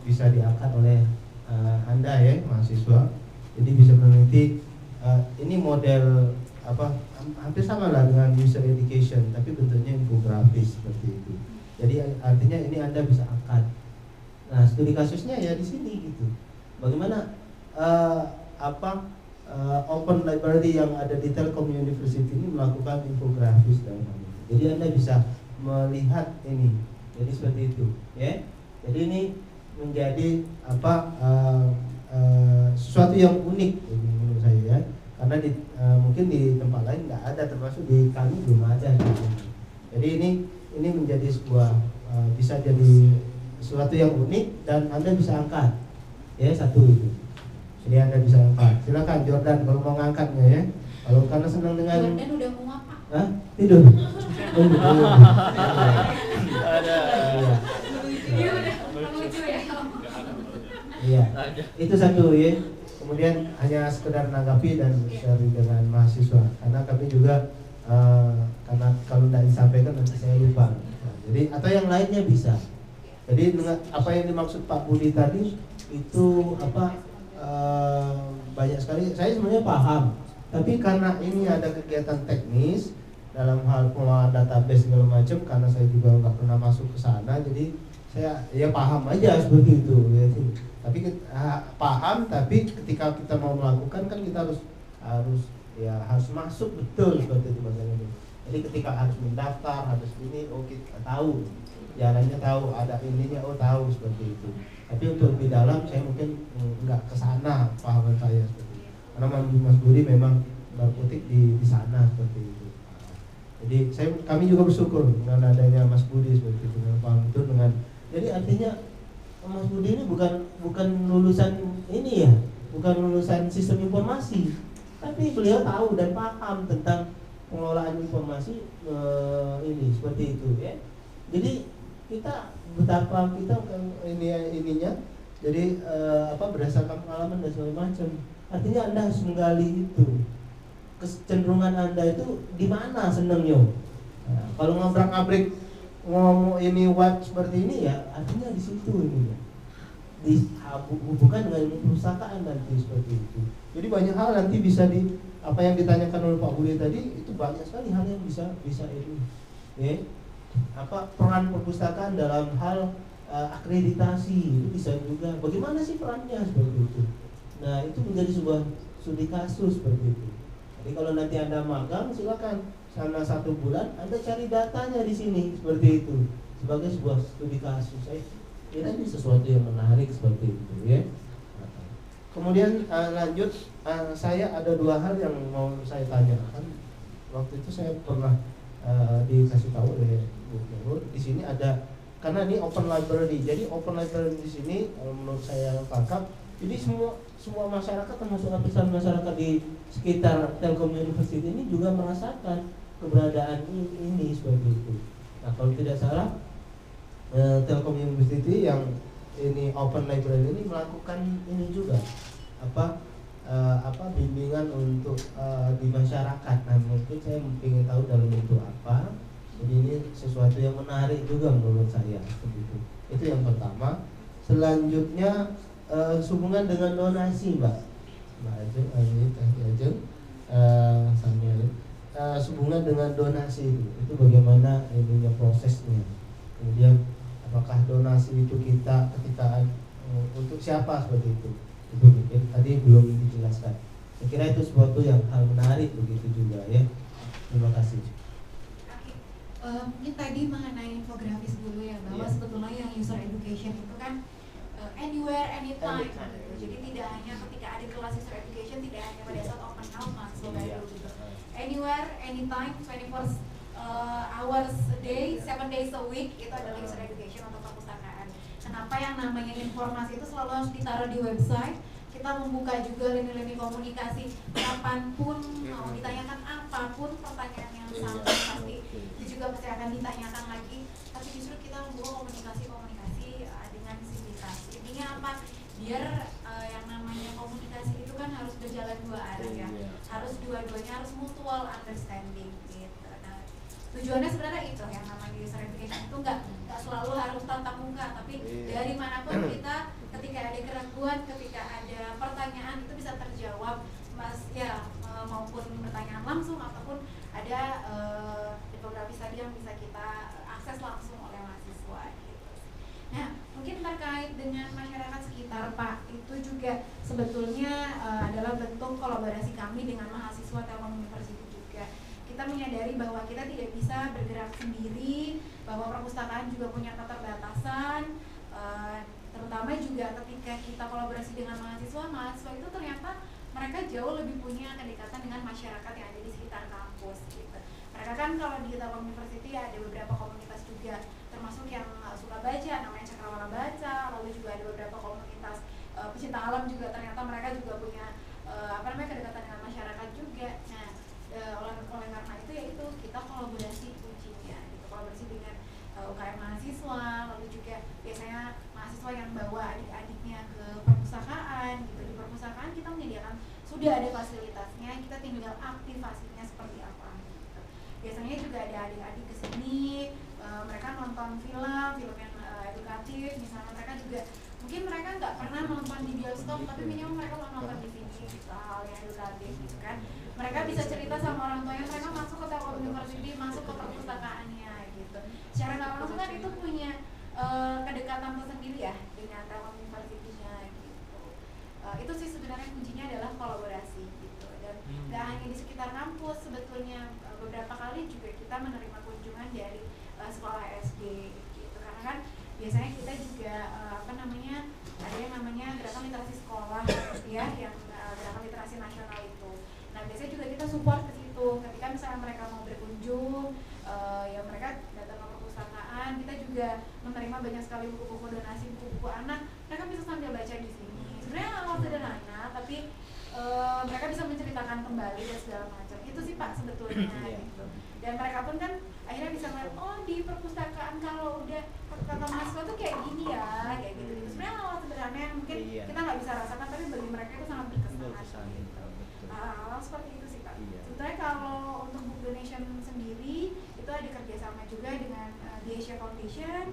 bisa diangkat oleh Anda ya mahasiswa. Jadi bisa meneliti ini model hampir sama lah dengan user education, tapi bentuknya infografis seperti itu. Jadi artinya ini Anda bisa angkat. Nah, studi kasusnya ya di sini gitu. Bagaimana open library yang ada di Telkom University ini melakukan infografis dalam hal ini. Jadi Anda bisa melihat ini. Jadi seperti itu, ya. Jadi ini menjadi sesuatu yang unik menurut saya ya. Karena mungkin di tempat lain nggak ada, termasuk di kami belum ada gitu. Jadi ini menjadi sebuah bisa jadi sesuatu yang unik dan Anda bisa angkat ya, satu itu. Jadi Anda bisa angkat. Silakan Jordan kalau mau ngangkatnya ya. Kalau karena senang dengan Jordan udah mau ngapa? Hah? Tidur. Ada. Dia udah lucu ya. Iya. Itu satu ya. Kemudian hanya sekedar menanggapi dan sharing dengan mahasiswa. Karena kami juga karena kalau tidak disampaikan nanti saya lupa. Nah, jadi atau yang lainnya bisa. Jadi dengan apa yang dimaksud Pak Budi tadi itu banyak sekali saya sebenarnya paham, tapi karena ini ada kegiatan teknis dalam hal pengelolaan database segala macam, karena saya juga nggak pernah masuk ke sana, jadi saya ya paham aja seperti itu ya. Tapi paham, tapi ketika kita mau melakukan kan kita harus masuk betul seperti itu bahasanya. Jadi ketika harus mendaftar, harus ini, kita tahu jalannya, tahu ada ininya, tahu seperti itu. Tapi untuk lebih dalam saya mungkin nggak ke sana pahaman saya seperti itu. Karena Mas Budi memang berkutik di sana seperti itu. Jadi kami juga bersyukur dengan adanya Mas Budi seperti itu, dengan paham itu dengan. Jadi artinya Mas Budi ini bukan lulusan ini ya, bukan lulusan sistem informasi, tapi beliau tahu dan paham tentang pengelolaan informasi ini seperti itu ya. Jadi kita betapa kita ininya jadi berdasarkan pengalaman dan segala macam. Artinya Anda harus menggali itu kecenderungan Anda itu di mana senengnya. Nah, kalau ngabrak-ngabrik ngomong ini seperti ini ya artinya di situ ini ya. Hubungan dengan perpustakaan nanti seperti itu. Jadi banyak hal nanti bisa apa yang ditanyakan oleh Pak Budi tadi itu banyak sekali hal yang bisa ini ya. Peran perpustakaan dalam hal akreditasi itu bisa juga. Bagaimana sih perannya seperti itu? Nah, itu menjadi sebuah studi kasus seperti itu. Jadi kalau nanti Anda magang, silakan sana 1 bulan Anda cari datanya di sini seperti itu sebagai sebuah studi kasus. Ini sesuatu yang menarik seperti itu ya. Kemudian lanjut, saya ada 2 hal yang mau saya tanyakan. Waktu itu saya pernah dikasih tahu oleh Bu Nur, di sini ada, karena ini open library. Jadi open library di sini menurut saya tangkap Jadi semua masyarakat, termasuk lapisan masyarakat di sekitar Telkom University ini juga merasakan keberadaan ini seperti itu. Nah, kalau tidak salah Telkom University yang ini Open Library ini melakukan ini juga bimbingan untuk di masyarakat. Nah, mungkin saya ingin tahu dalam bentuk apa. Jadi ini sesuatu yang menarik juga menurut saya begitu. Itu yang pertama. Selanjutnya hubungan dengan donasi, Mbak Ajeng, hubungan dengan donasi itu bagaimana ininya prosesnya. Kemudian apakah donasi itu kita ketika untuk siapa seperti itu mungkin tadi belum dijelaskan. Saya kira itu sesuatu yang hal menarik begitu juga ya. Terima kasih. Mungkin tadi mengenai infografis dulu ya, bahwa sebetulnya yang user education itu kan anywhere, anytime gitu. Jadi tidak hanya ketika ada kelas user education, tidak hanya pada saat open house mahasiswa baru gitu. Anywhere, anytime, 24 hours a day, 7 days a week, itu adalah user education atau perpustakaan. Kenapa yang namanya informasi itu selalu harus ditaruh di website? Kita membuka juga lini-lini komunikasi kapanpun, mau ditanyakan apapun pertanyaan yang sama pasti itu juga pasti akan ditanyakan lagi. Tapi justru kita membuka komunikasi dengan sivitas. Intinya apa? Biar yang namanya komunikasi itu kan harus berjalan dua arah ya. Harus dua-duanya harus mutual understanding gitu. Nah, tujuannya sebenarnya itu yang namanya user education itu nggak selalu harus tatap muka, tapi dari manapun kita ketika ada keraguan, ketika ada pertanyaan itu bisa terjawab maupun pertanyaan langsung ataupun ada infografis tadi yang bisa kita akses langsung oleh mahasiswa gitu. Nah, mungkin terkait dengan masyarakat sekitar Pak, itu juga sebetulnya adalah bentuk kolaborasi kami dengan mahasiswa Telkom University juga. Kita menyadari bahwa kita tidak bisa bergerak sendiri, bahwa perpustakaan juga punya keterbatasan, terutama juga ketika kita kolaborasi dengan mahasiswa itu ternyata mereka jauh lebih punya kedekatan dengan masyarakat yang ada di sekitar kampus gitu. Mereka kan kalau di Telkom University ada beberapa komunitas juga, termasuk yang suka baca, namanya Cakrawala Baca, lalu juga ada beberapa komunitas pecinta alam juga, ternyata mereka juga punya kedekatan dengan masyarakat juga. Nah, oleh karena itu yaitu kita kolaborasi kuncinya gitu, kolaborasi dengan UKM mahasiswa, lalu juga biasanya mahasiswa yang bawa adik-adiknya ke perpustakaan gitu. Di perpustakaan kita menyediakan sudah ada fasilitasnya, kita tinggal aktivasinya seperti apa gitu. Biasanya juga ada adik-adik kesini, mereka nonton film yang edukatif, misalnya mereka juga mungkin mereka nggak pernah nonton di bioskop, tapi minimal mereka mau nonton di sini gitu, hal yang edukatif gitu kan. Mereka bisa cerita sama orang tuanya, mereka masuk ke Telkom University, masuk ke perpustakaannya gitu. Secara nggak langsung kan itu punya kedekatan tersendiri ya dengan Telkom University-nya gitu. Itu sih sebenarnya kuncinya adalah kolaborasi gitu. Dan nggak hanya di sekitar kampus, sebetulnya beberapa kali juga kita menerima kunjungan dari sekolah SD gitu. Karena kan biasanya kita juga ada yang namanya gerakan literasi sekolah ya, yang gerakan literasi nasional itu. Nah, biasanya juga kita support ke situ. Ketika misalnya mereka mau berkunjung, ya mereka datang ke perpustakaan, kita juga menerima banyak sekali buku-buku donasi, buku-buku anak. Mereka bisa sambil baca di sini. Sebenarnya hal sederhana, tapi mereka bisa menceritakan kembali dan segala macam. Itu sih Pak sebetulnya gitu. Dan mereka pun kan akhirnya bisa melihat, oh di perpustakaan kalau udah kata mahasiswa tuh kayak gini ya, kayak gitu. Sebenarnya hal sederhana yang mungkin kita nggak bisa rasakan, tapi bagi mereka itu sangat berkesan gitu. Hal seperti itu sih Pak. Sebetulnya kalau untuk book donation sendiri itu ada kerjasama juga dengan The Asia Foundation.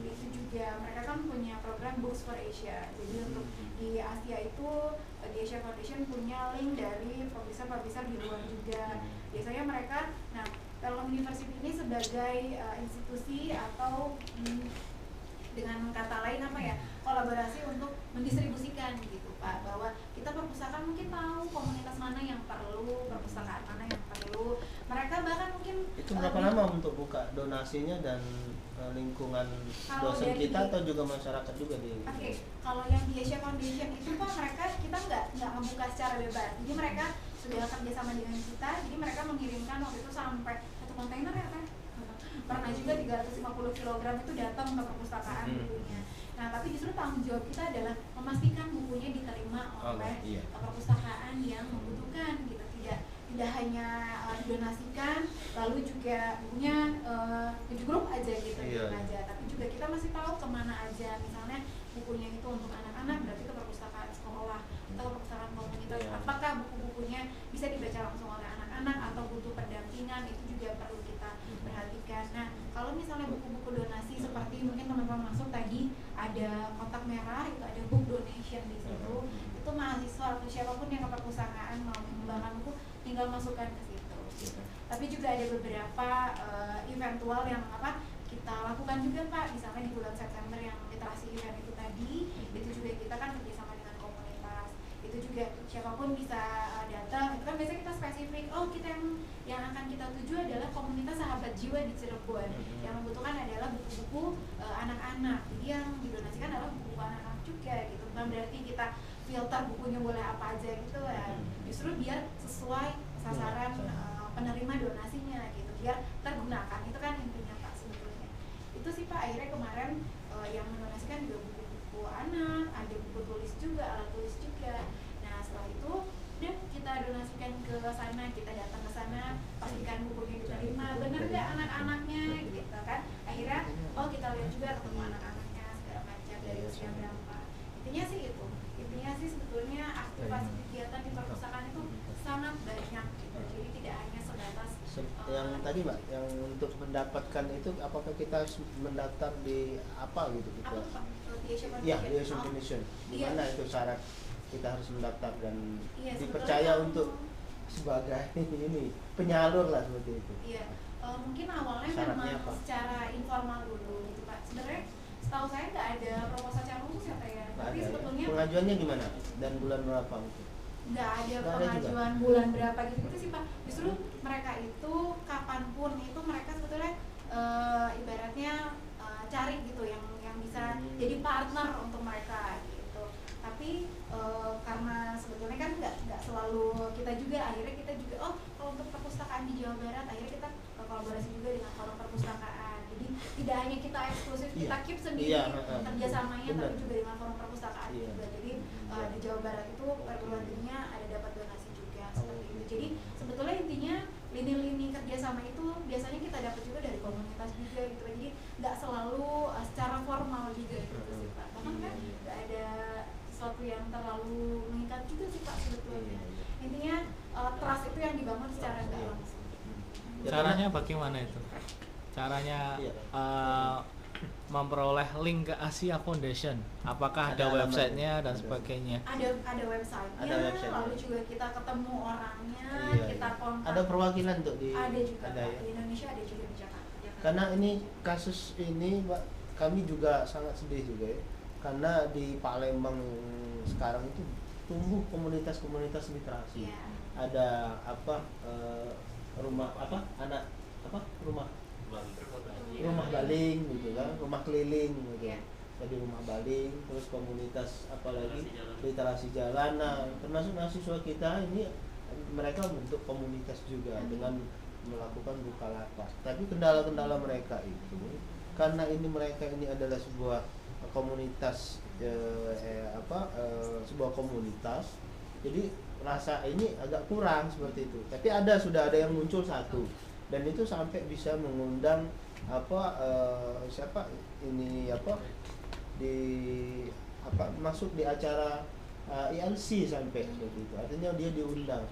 Itu juga mereka kan punya program Books for Asia. Jadi untuk di Asia itu The Asia Foundation punya link dari publisher di luar juga. Biasanya mereka, Telkom University ini sebagai institusi atau dengan kata lain kolaborasi untuk mendistribusikan gitu Pak, bahwa kita perpustakaan mungkin tahu komunitas mana yang perlu, perpustakaan mana yang perlu. Mereka bahkan mungkin itu berapa lama untuk buka donasinya dan lingkungan dosen kita atau juga masyarakat juga di? Oke, kalau yang di Asia Foundation itu Pak, kita nggak membuka secara bebas. Jadi mereka sudah kerjasama dengan kita, jadi mereka mengirimkan waktu itu sampai 1 kontainer ya kan? Pernah juga 350 kg itu datang ke perpustakaan dulunya. Nah, tapi justru tanggung jawab kita adalah memastikan bukunya diterima oleh perpustakaan yang membutuhkan gitu. Tidak hanya didonasikan, lalu juga bukunya di grup aja gitu, aja. Tapi juga kita masih tahu kemana aja. Misalnya bukunya itu untuk anak-anak, berarti ke perpustakaan sekolah atau ke perpustakaan komunitas. Apakah buku-bukunya bisa dibaca langsung oleh anak-anak atau butuh pendampingan, itu juga perlu kita perhatikan. Nah, kalau misalnya buku-buku donasi seperti mungkin teman-teman masuk tadi ada kotak merah, itu ada book donation di situ. Itu mahasiswa atau siapapun yang ke perpustakaan mau mengembangkan buku tinggal masukkan ke situ gitu. Tapi juga ada beberapa eventual yang kita lakukan juga Pak, misalnya di bulan September yang literasi event itu tadi, itu juga kita kan kerjasama dengan komunitas. Itu juga siapapun bisa datang. Itu kan biasanya kita spesifik, kita yang akan kita tuju adalah komunitas sahabat jiwa di Cirebon. Yang membutuhkan adalah buku-buku anak-anak. Jadi yang didonasikan adalah buku anak-anak juga gitu. Bukan berarti kita filter bukunya boleh apa aja gitu ya. Justru biar sesuai sasaran penerima donasinya gitu, biar tergunakan. Itu kan intinya Pak sebetulnya. Itu sih Pak, akhirnya kemarin yang mendonasikan juga buku-buku anak, ada buku tulis juga, alat tulis juga. Nah setelah itu udah kita donasikan ke sana, kita datang ke sana, pastikan bukunya diterima, bener nggak anak-anaknya gitu kan. Akhirnya kita lihat juga ketemu anak-anaknya segala macam dari usia berapa. Intinya sih itu. Intinya sih sebetulnya aktivasi kegiatan di perpustakaan itu sangat banyak gitu. Jadi tidak hanya sebatas yang tadi Mbak, yang untuk mendapatkan itu apakah kita harus mendaftar di apa gitu? Apa tuh Pak? Iya, di Asian Foundation. Di mana itu syarat kita harus mendaftar dan dipercaya untuk sebagai ini penyalur lah seperti itu. Iya, mungkin awalnya memang secara informal dulu gitu Pak. Sebenarnya setahu saya nggak ada proposal secara khusus ya Pak ya. Tapi sebetulnya pengajuannya gimana dan bulan berapa mungkin? Nggak ada pengajuan bulan berapa gitu sih Pak. Justru mereka itu kapanpun itu mereka sebetulnya ibaratnya cari gitu yang bisa jadi partner untuk mereka gitu. Tapi karena sebetulnya kan nggak selalu kita juga, akhirnya kita juga kalau untuk perpustakaan di Jawa Barat akhirnya kita kolaborasi juga dengan forum perpustakaan. Jadi tidak hanya kita eksklusif, kita keep sendiri kerjasamanya, tapi juga dengan forum perpustakaan juga. Jadi di Jawa Barat itu perguruan tingginya ada dapat donasi juga seperti itu. Jadi sebetulnya intinya lini-lini kerjasama itu biasanya kita dapat juga dari komunitas juga gitu. Jadi nggak selalu secara formal juga gitu sih Pak. Bahkan kan nggak ada sesuatu yang terlalu mengikat juga sih Pak sebetulnya. Intinya trust itu yang dibangun secara nggak langsung. Caranya bagaimana itu? Caranya memperoleh link ke Asia Foundation. Apakah ada websitenya dan sebagainya? Ada websitenya, lalu juga kita ketemu orangnya, kita kontak. Ada perwakilan untuk di ada juga ada, Pak, di Indonesia ada juga di Jakarta. Karena ini kasus ini Pak, kami juga sangat sedih juga ya. Karena di Palembang sekarang itu tumbuh komunitas-komunitas literasi. Ada rumah rumah baling gitu kan, rumah keliling gitu. Jadi rumah baling, terus komunitas apalagi literasi jalanan, termasuk mahasiswa kita ini mereka bentuk komunitas juga dengan melakukan bukalapak. Tapi kendala-kendala mereka itu karena mereka ini adalah sebuah komunitas sebuah komunitas, jadi rasa ini agak kurang seperti itu. Tapi sudah ada yang muncul satu, dan itu sampai bisa mengundang masuk di acara ILC sampai seperti itu. Artinya dia diundang.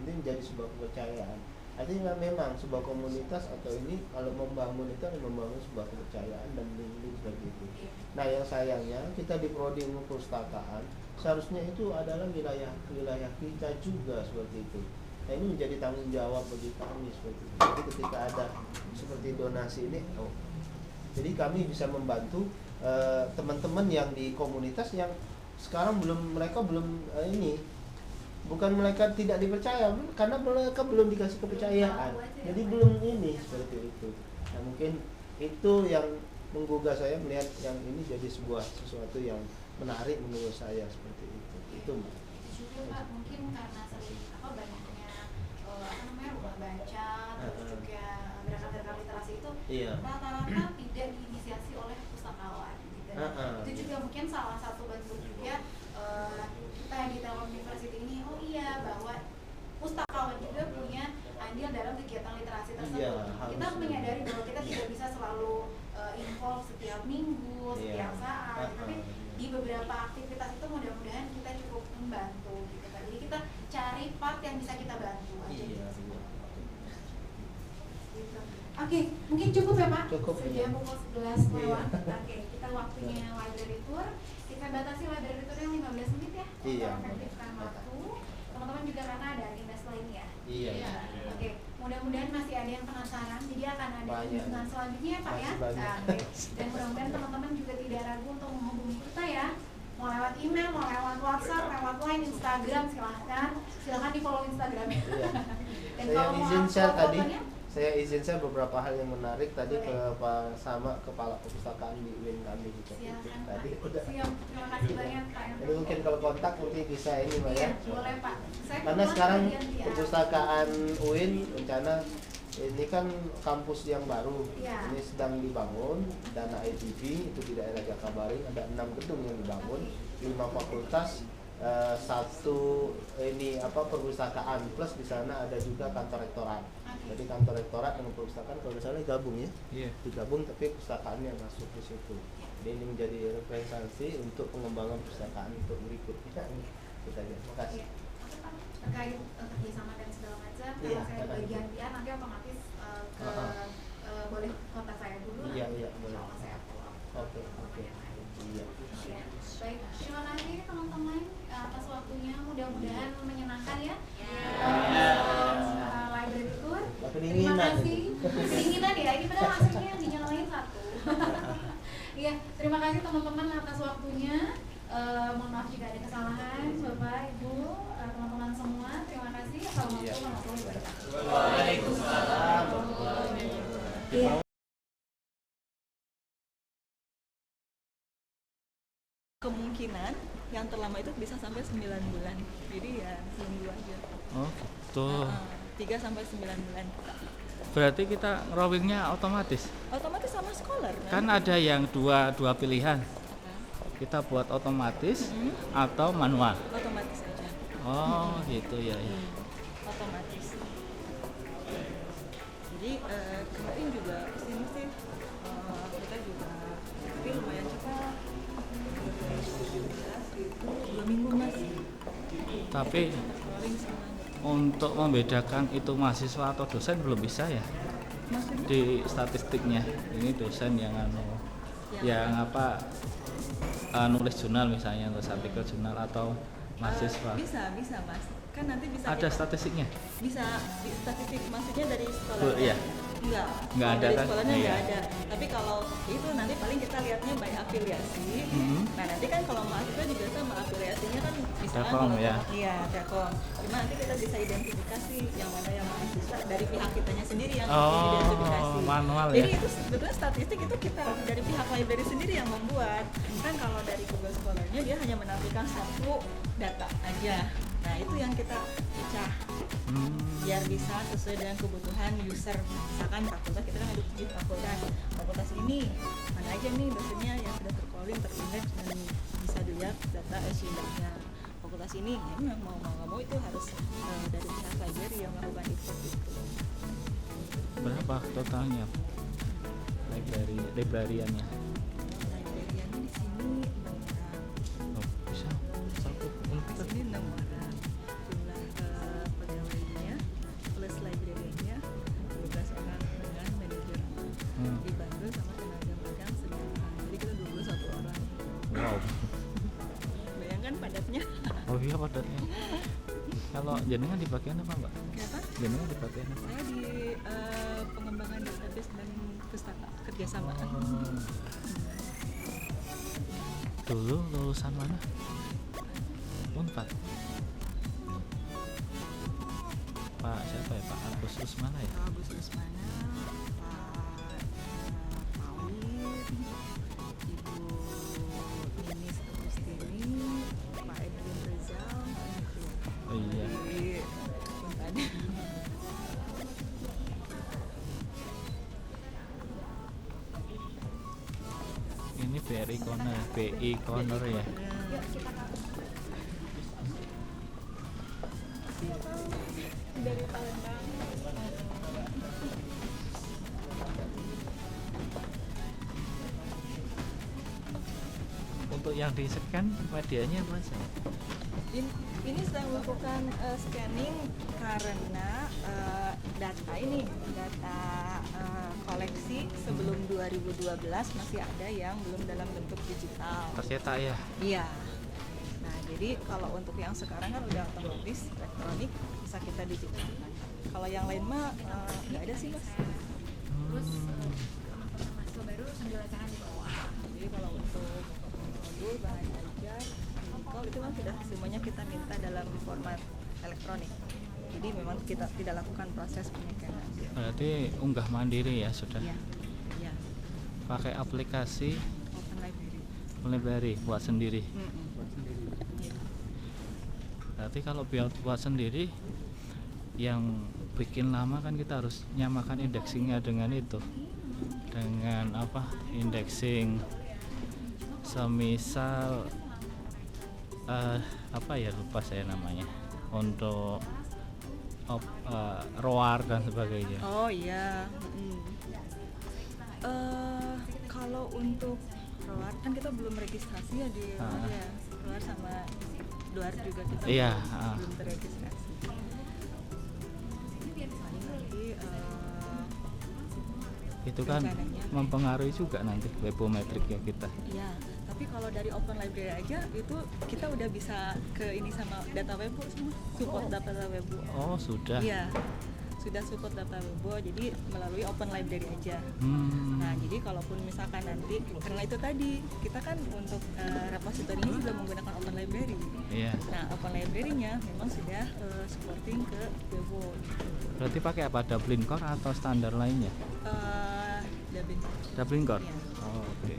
Ini menjadi sebuah kepercayaan. Artinya memang sebuah komunitas atau ini kalau membangun itu harus membangun sebuah kepercayaan dan link seperti itu. Nah yang sayangnya kita di prodi ilmu perpustakaan seharusnya itu adalah wilayah kita juga seperti itu. Nah ini menjadi tanggung jawab bagi kami seperti itu. Jadi ketika ada seperti donasi ini, jadi kami bisa membantu teman-teman yang di komunitas yang sekarang mereka belum bukan mereka tidak dipercaya, karena mereka belum dikasih kepercayaan, jadi belum seperti itu. Nah mungkin itu yang menggugah saya melihat yang ini jadi sesuatu yang menarik menurut saya seperti itu. Itu juga Pak, mungkin karena sering banyaknya rumah baca, terus juga gerakan-gerakan literasi itu rata-rata tidak diinisiasi oleh pustakawan gitu. Itu juga mungkin salah satu bentuk juga kita di Telkom University ini, oh iya, bahwa pustakawan juga punya andil dalam kegiatan literasi tersebut. Iya, Kita harus. menyadari bahwa kita tidak bisa selalu involve setiap minggu, setiap saat, tapi di beberapa aktivitas itu mudah-mudahan kita cukup membantu gitu kan. Jadi kita cari part yang bisa kita bantu aja. Gitu. Oke, mungkin cukup ya Pak? Cukup. Sudah pukul 11 lewat. Oke, kita waktunya library tour. Kita batasi library tour yang 15 menit ya. Iya. Untuk efektifkan waktu. Teman-teman juga karena ada agenda lain ya. Iya. Oke, mudah-mudahan masih ada yang penasaran. Jadi akan ada kunjungan selanjutnya ya Pak ya. Masih banyak. Oke. Dan mudah-mudahan teman-teman juga tidak ragu untuk menghubungi kita ya. Mau lewat email, mau lewat WhatsApp, lewat line, Instagram, silahkan di follow Instagramnya. Iya. Dan Saya kalau mau izin share tadi. fotonya, Saya izin share beberapa hal yang menarik tadi ke Boleh. sama kepala perpustakaan di UIN kami gitu. silakan Tadi Pak. udah. Siap, terima kasih banyak Pak. Jadi mungkin kalau kontak mungkin bisa ini Mbak Iya, ya. boleh Pak. Saya Karena kebetulan sekarang bagian PR. perpustakaan UIN rencana ini kan kampus yang baru. Iya. Ini sedang dibangun, dana IDB itu di daerah Jakabaring ada 6 gedung yang dibangun, 5 fakultas, satu ini perpustakaan plus di sana ada juga kantor rektorat. Jadi kantor rektorat dengan perpustakaan kalau misalnya gabung ya, Iya. digabung tapi perpustakaannya masuk di situ. Jadi ini menjadi representasi untuk pengembangan perpustakaan untuk berikutnya. Kita aja. Terima kasih. Iya. Oke, Pak. Terkait kerjasama dan segala macam, Iya. kalau saya bagian PR nanti otomatis boleh kontak saya dulu. Iya, nanti iya, boleh. insya Allah saya follow up. Oke. Iya. Ya. Baik, terima kasih teman-teman atas waktunya, mudah-mudahan menyenangkan ya. Library tour. Terima Kedinginan kasih. Kedinginan ya, ini padahal aslinya yang dinyalain satu. Iya, terima kasih teman-teman atas waktunya. Mohon maaf jika ada kesalahan, Bapak, Ibu, teman-teman semua. Terima kasih. Assalamualaikum warahmatullahi wabarakatuh. Waalaikumsalam. Iya. Kemungkinan yang terlama itu bisa sampai 9 bulan. Jadi ya tunggu aja. Oh, gitu. 3 sampai 9 bulan. Berarti kita ngerowingnya otomatis. Otomatis sama scholar Kan ada yang dua pilihan. Kita buat otomatis atau manual. Otomatis aja. Oh, gitu ya. Ya. Otomatis. Jadi kemarin juga kesini sih kita juga tapi lumayan cepat. 2 minggu Mas. Tapi Rolling semuanya. untuk membedakan itu mahasiswa atau dosen belum bisa ya Maksudnya? di statistiknya. Ini dosen yang nulis jurnal misalnya, nulis artikel jurnal atau mahasiswa. Bisa Mas. Kan nanti bisa Ada statistiknya? bisa di statistik maksudnya dari sekolah. Oh, iya. Enggak Nggak Kalau ada dari kan? sekolahnya Iya. nggak ada, tapi kalau itu nanti paling kita lihatnya by afiliasi. Nah nanti kan kalau mahasiswa juga sama afiliasinya kan misalnya Telkom, kalau ya. Iya Telkom, cuma nanti kita bisa identifikasi yang mana yang mahasiswa dari pihak kitanya sendiri yang Oh, identifikasi manual jadi ya? itu sebetulnya statistik itu kita dari pihak library sendiri yang membuat. Kan kalau dari Google Scholar-nya dia hanya menampilkan satu data aja. Nah itu yang kita pecah biar bisa sesuai dengan kebutuhan user. Misalkan fakultas kita kan ada 7 fakultas ini mana aja nih dosennya yang sudah tercalling, terindeks dan bisa dilihat data SINDAX-nya. Fakultas ini ya memang mau nggak mau itu harus dari pihak library yang melakukan itu gitu. Berapa totalnya librariannya? Librariannya di sini 6 orang. Oh, bisa satu Di komputer. sini 6 orang. Jumlah pegawainya plus librariannya 12 orang dengan manajer. Dibantu sama tenaga magang 9 orang. Jadi kita 21 orang. Wow. Bayangkan padatnya. Oh iya padatnya. Kalau jenengan di bagian apa Mbak? Kenapa? Jenengan di bagian apa? Saya di pengembangan database dan pustaka kerjasama. Dulu lulusan mana? Unpad. Pak siapa ya? Pak Agus Rusmana ya? Pak Agus Rusmana, Pak Pawin, Ibu Ninis Agustini, Pak Edwin Rizal, gitu. Oh iya. Di Unpad. Ini BRI Kona BPI Corner ya. Dari Palembang. Untuk yang di scan medianya apa aja? Ini sedang melakukan scanning karena data koleksi sebelum 2012 masih ada yang belum dalam bentuk digital. Tercetak ya? Iya. Nah, jadi kalau untuk yang sekarang kan udah otomatis elektronik bisa kita digitalkan. Kalau yang lain mah nggak ada sih, Mas. Terus teman-teman mahasiswa baru sambil lacakan di bawah. Jadi kalau untuk modul bahan ajar, kalau itu kan sudah semuanya kita minta dalam format elektronik. Jadi memang kita tidak lakukan proses penyekanan. Berarti unggah mandiri ya sudah. Iya. Iya. Pakai aplikasi Open Library. library buat sendiri. Iya. Berarti kalau buat sendiri yang bikin lama kan kita harus nyamakan indexingnya dengan itu. Dengan apa? Indexing semisal apa ya, lupa saya namanya. Untuk ROAR dan sebagainya. Oh iya. Kalau untuk ROAR kan kita belum registrasi ya di ROAR ya. ROAR sama DOAR juga kita Iya, belum terregistrasi. Jadi itu kan rencananya. mempengaruhi juga nanti webometriknya kita. Iya, tapi kalau dari Open Library aja itu kita udah bisa ke ini sama data Webo semua, support data Webo. Oh sudah. Iya, sudah support data Webo, jadi melalui Open Library aja. Nah, jadi kalaupun misalkan nanti, karena itu tadi kita kan untuk repository ini juga menggunakan Open Library. Iya. Nah, Open Library-nya memang sudah supporting ke Webo. Berarti pakai apa? Dublin Core atau standar lainnya? Dublin Core. Iya. Oh, oke.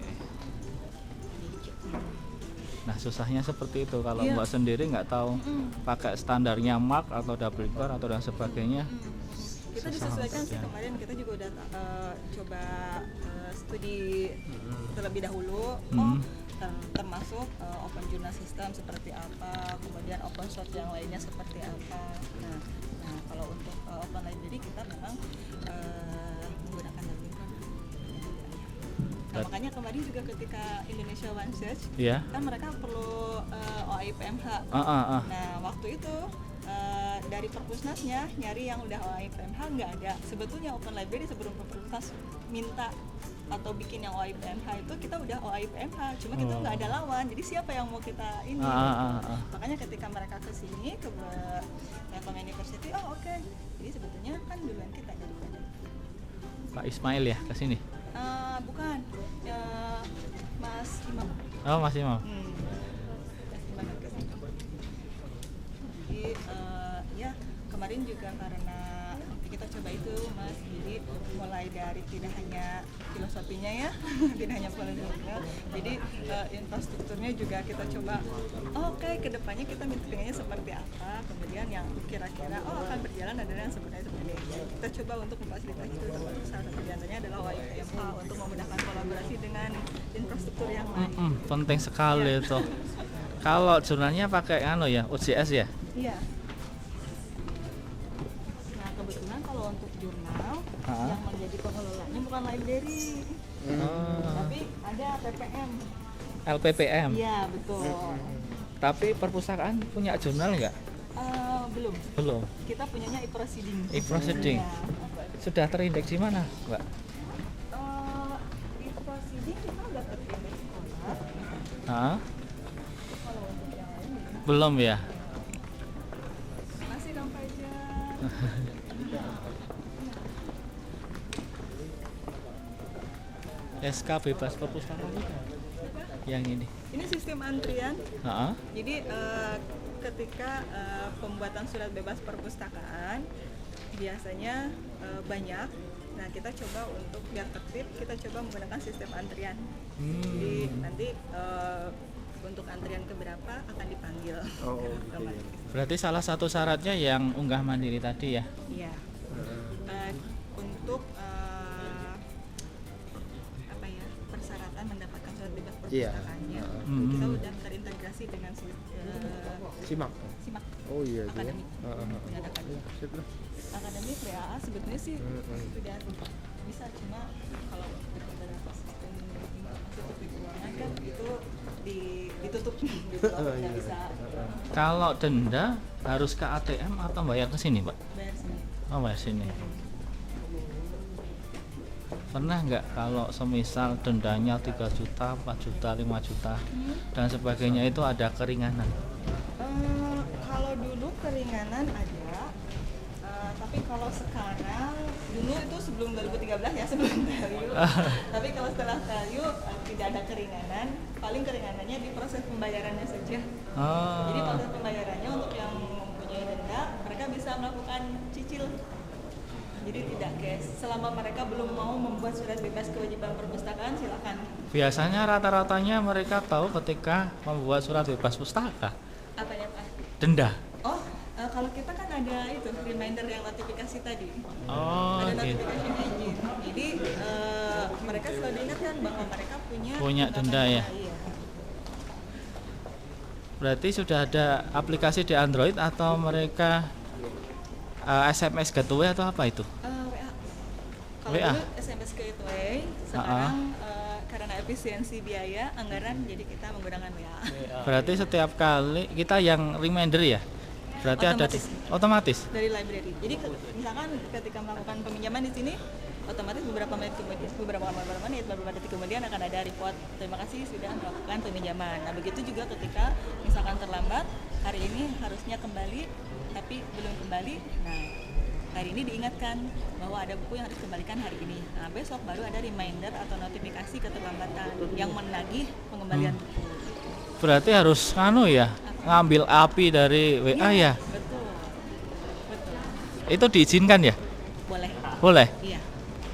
Nah susahnya seperti itu kalau Iya. Mbak sendiri nggak tahu pakai standarnya Mark atau Dublin Core atau dan sebagainya. Kita Susah disesuaikan banget sih, ya. kemarin kita juga udah coba studi terlebih dahulu. Termasuk open journal system seperti apa, kemudian open source yang lainnya seperti apa. Nah kalau untuk open library kita memang menggunakan Dublin Core. Nah, makanya kemarin juga ketika Indonesia One Search, Iya. kan mereka perlu OAI-PMH. Nah waktu itu dari Perpusnasnya nyari yang udah OAI-PMH nggak ada. Sebetulnya Open Library sebelum Perpusnas minta atau bikin yang OAI-PMH itu kita udah OAI-PMH, cuma kita nggak ada lawan. Jadi siapa yang mau kita ini? Makanya ketika mereka ke sini ke Telkom University, oh oke. Jadi sebetulnya kan duluan kita daripada. Pak Ismail ya ke sini. Bukan, Mas Imam. Oh masih mau. Mas Imam yang ke sini. Jadi ya kemarin juga karena kita coba itu Mas, jadi mulai dari tidak hanya filosofinya ya, tidak hanya filosofinya, jadi infrastrukturnya juga kita coba. Oke, kedepannya kita pengennya seperti apa, kemudian yang kira-kira akan berjalan adalah yang sebenarnya seperti ini. Kita coba untuk memfasilitasi itu, salah satu diantaranya adalah OAI-PMH untuk memudahkan kolaborasi dengan infrastruktur yang lain. Penting sekali itu. Kalau jurnalnya pakai OJS ya? Iya. Nah kebetulan kalau untuk jurnal yang menjadi pengelolanya bukan library, tapi ada PPM. LPPM. Iya betul. Tapi perpustakaan punya jurnal nggak? Belum. Belum. Kita punyanya e-proceeding. E-proceeding. Iya. Sudah terindeks di mana, Mbak? E-proceeding kita udah terindeks sekolah. Kalau untuk yang lain Belum ya? masih dong aja. SK bebas perpustakaan yang ini. Ini sistem antrian. Ha? Jadi ketika pembuatan surat bebas perpustakaan biasanya banyak. Nah kita coba untuk biar tertib kita coba menggunakan sistem antrian. Jadi nanti untuk antrian keberapa akan dipanggil. Berarti salah satu syaratnya yang unggah mandiri tadi ya? Iya. Untuk persyaratan mendapatkan surat bebas perpustakaannya. Kita udah terintegrasi dengan Simak. Simak Oh iya itu. Akademi. Punya akademi. Sip lah. Akademi PAA sebetulnya sih sudah bisa, cuma kalau beberapa sistem informasi keuangan kan itu ditutup gitu loh, nggak bisa Kalau denda harus ke ATM atau bayar ke sini, Pak? bayar sini. Oh, bayar sini. Pernah nggak kalau semisal dendanya 3 juta, 4 juta, 5 juta dan sebagainya itu ada keringanan? Kalau dulu keringanan ada, tapi kalau sekarang, dulu itu sebelum 2013 ya, sebelum Value. Tapi kalau setelah Value tidak ada keringanan, paling keringanannya di proses pembayarannya saja. Jadi proses pembayarannya untuk yang mempunyai denda, mereka bisa melakukan cicil. Jadi tidak cash. Selama mereka belum mau membuat surat bebas kewajiban perpustakaan, silakan. Biasanya rata-ratanya mereka tahu ketika membuat surat bebas pustaka. Apanya Pak? Denda. Oh, kalau kita kan ada itu reminder yang notifikasi tadi. Oh, Ada gitu. notification engine. Jadi mereka selalu diingatkan bahwa mereka punya Denda ya. Iya. Berarti sudah ada aplikasi di Android atau mereka SMS gateway atau apa itu? WA. Kalau WA? dulu SMS gateway, sekarang karena efisiensi biaya anggaran, jadi kita menggunakan WA. Berarti setiap kali kita yang reminder ya? Berarti Otomatis. ada otomatis. Dari library. Jadi misalkan ketika melakukan peminjaman di sini, otomatis beberapa detik kemudian akan ada report, terima kasih sudah melakukan peminjaman. Nah begitu juga ketika misalkan terlambat, hari ini harusnya kembali tapi belum kembali, nah hari ini diingatkan bahwa ada buku yang harus dikembalikan hari ini. Nah besok baru ada reminder atau notifikasi keterlambatan yang menagih pengembalian buku. Berarti harus ngambil API dari WA ya? Betul. Itu diizinkan ya? Boleh. Boleh. Iya.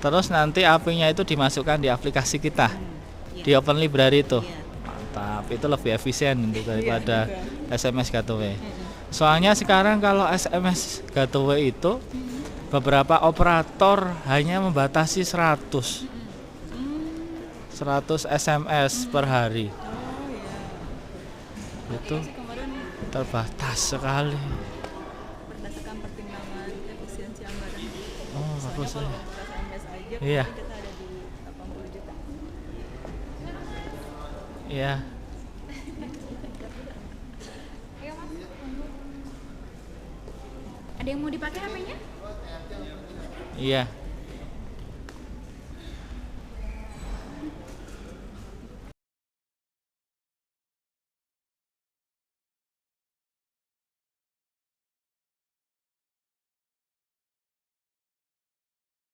Terus nanti API-nya itu dimasukkan di aplikasi kita, Iya. di Open Library itu. Iya. Mantap, itu lebih efisien daripada betul. SMS gateway. Soalnya sekarang kalau SMS gateway itu beberapa operator hanya membatasi 100 SMS per hari. Oh iya. Itu Sih kemarin terbatas sekali. berdasarkan pertimbangan efisiensi anggaran. Oh, Soalnya bagus kalau ya. untuk SMS aja Iya. mungkin kita ada di 80 juta. Iya. Ayo Mas, tunggu. Ada yang mau dipakai HP-nya? Iya.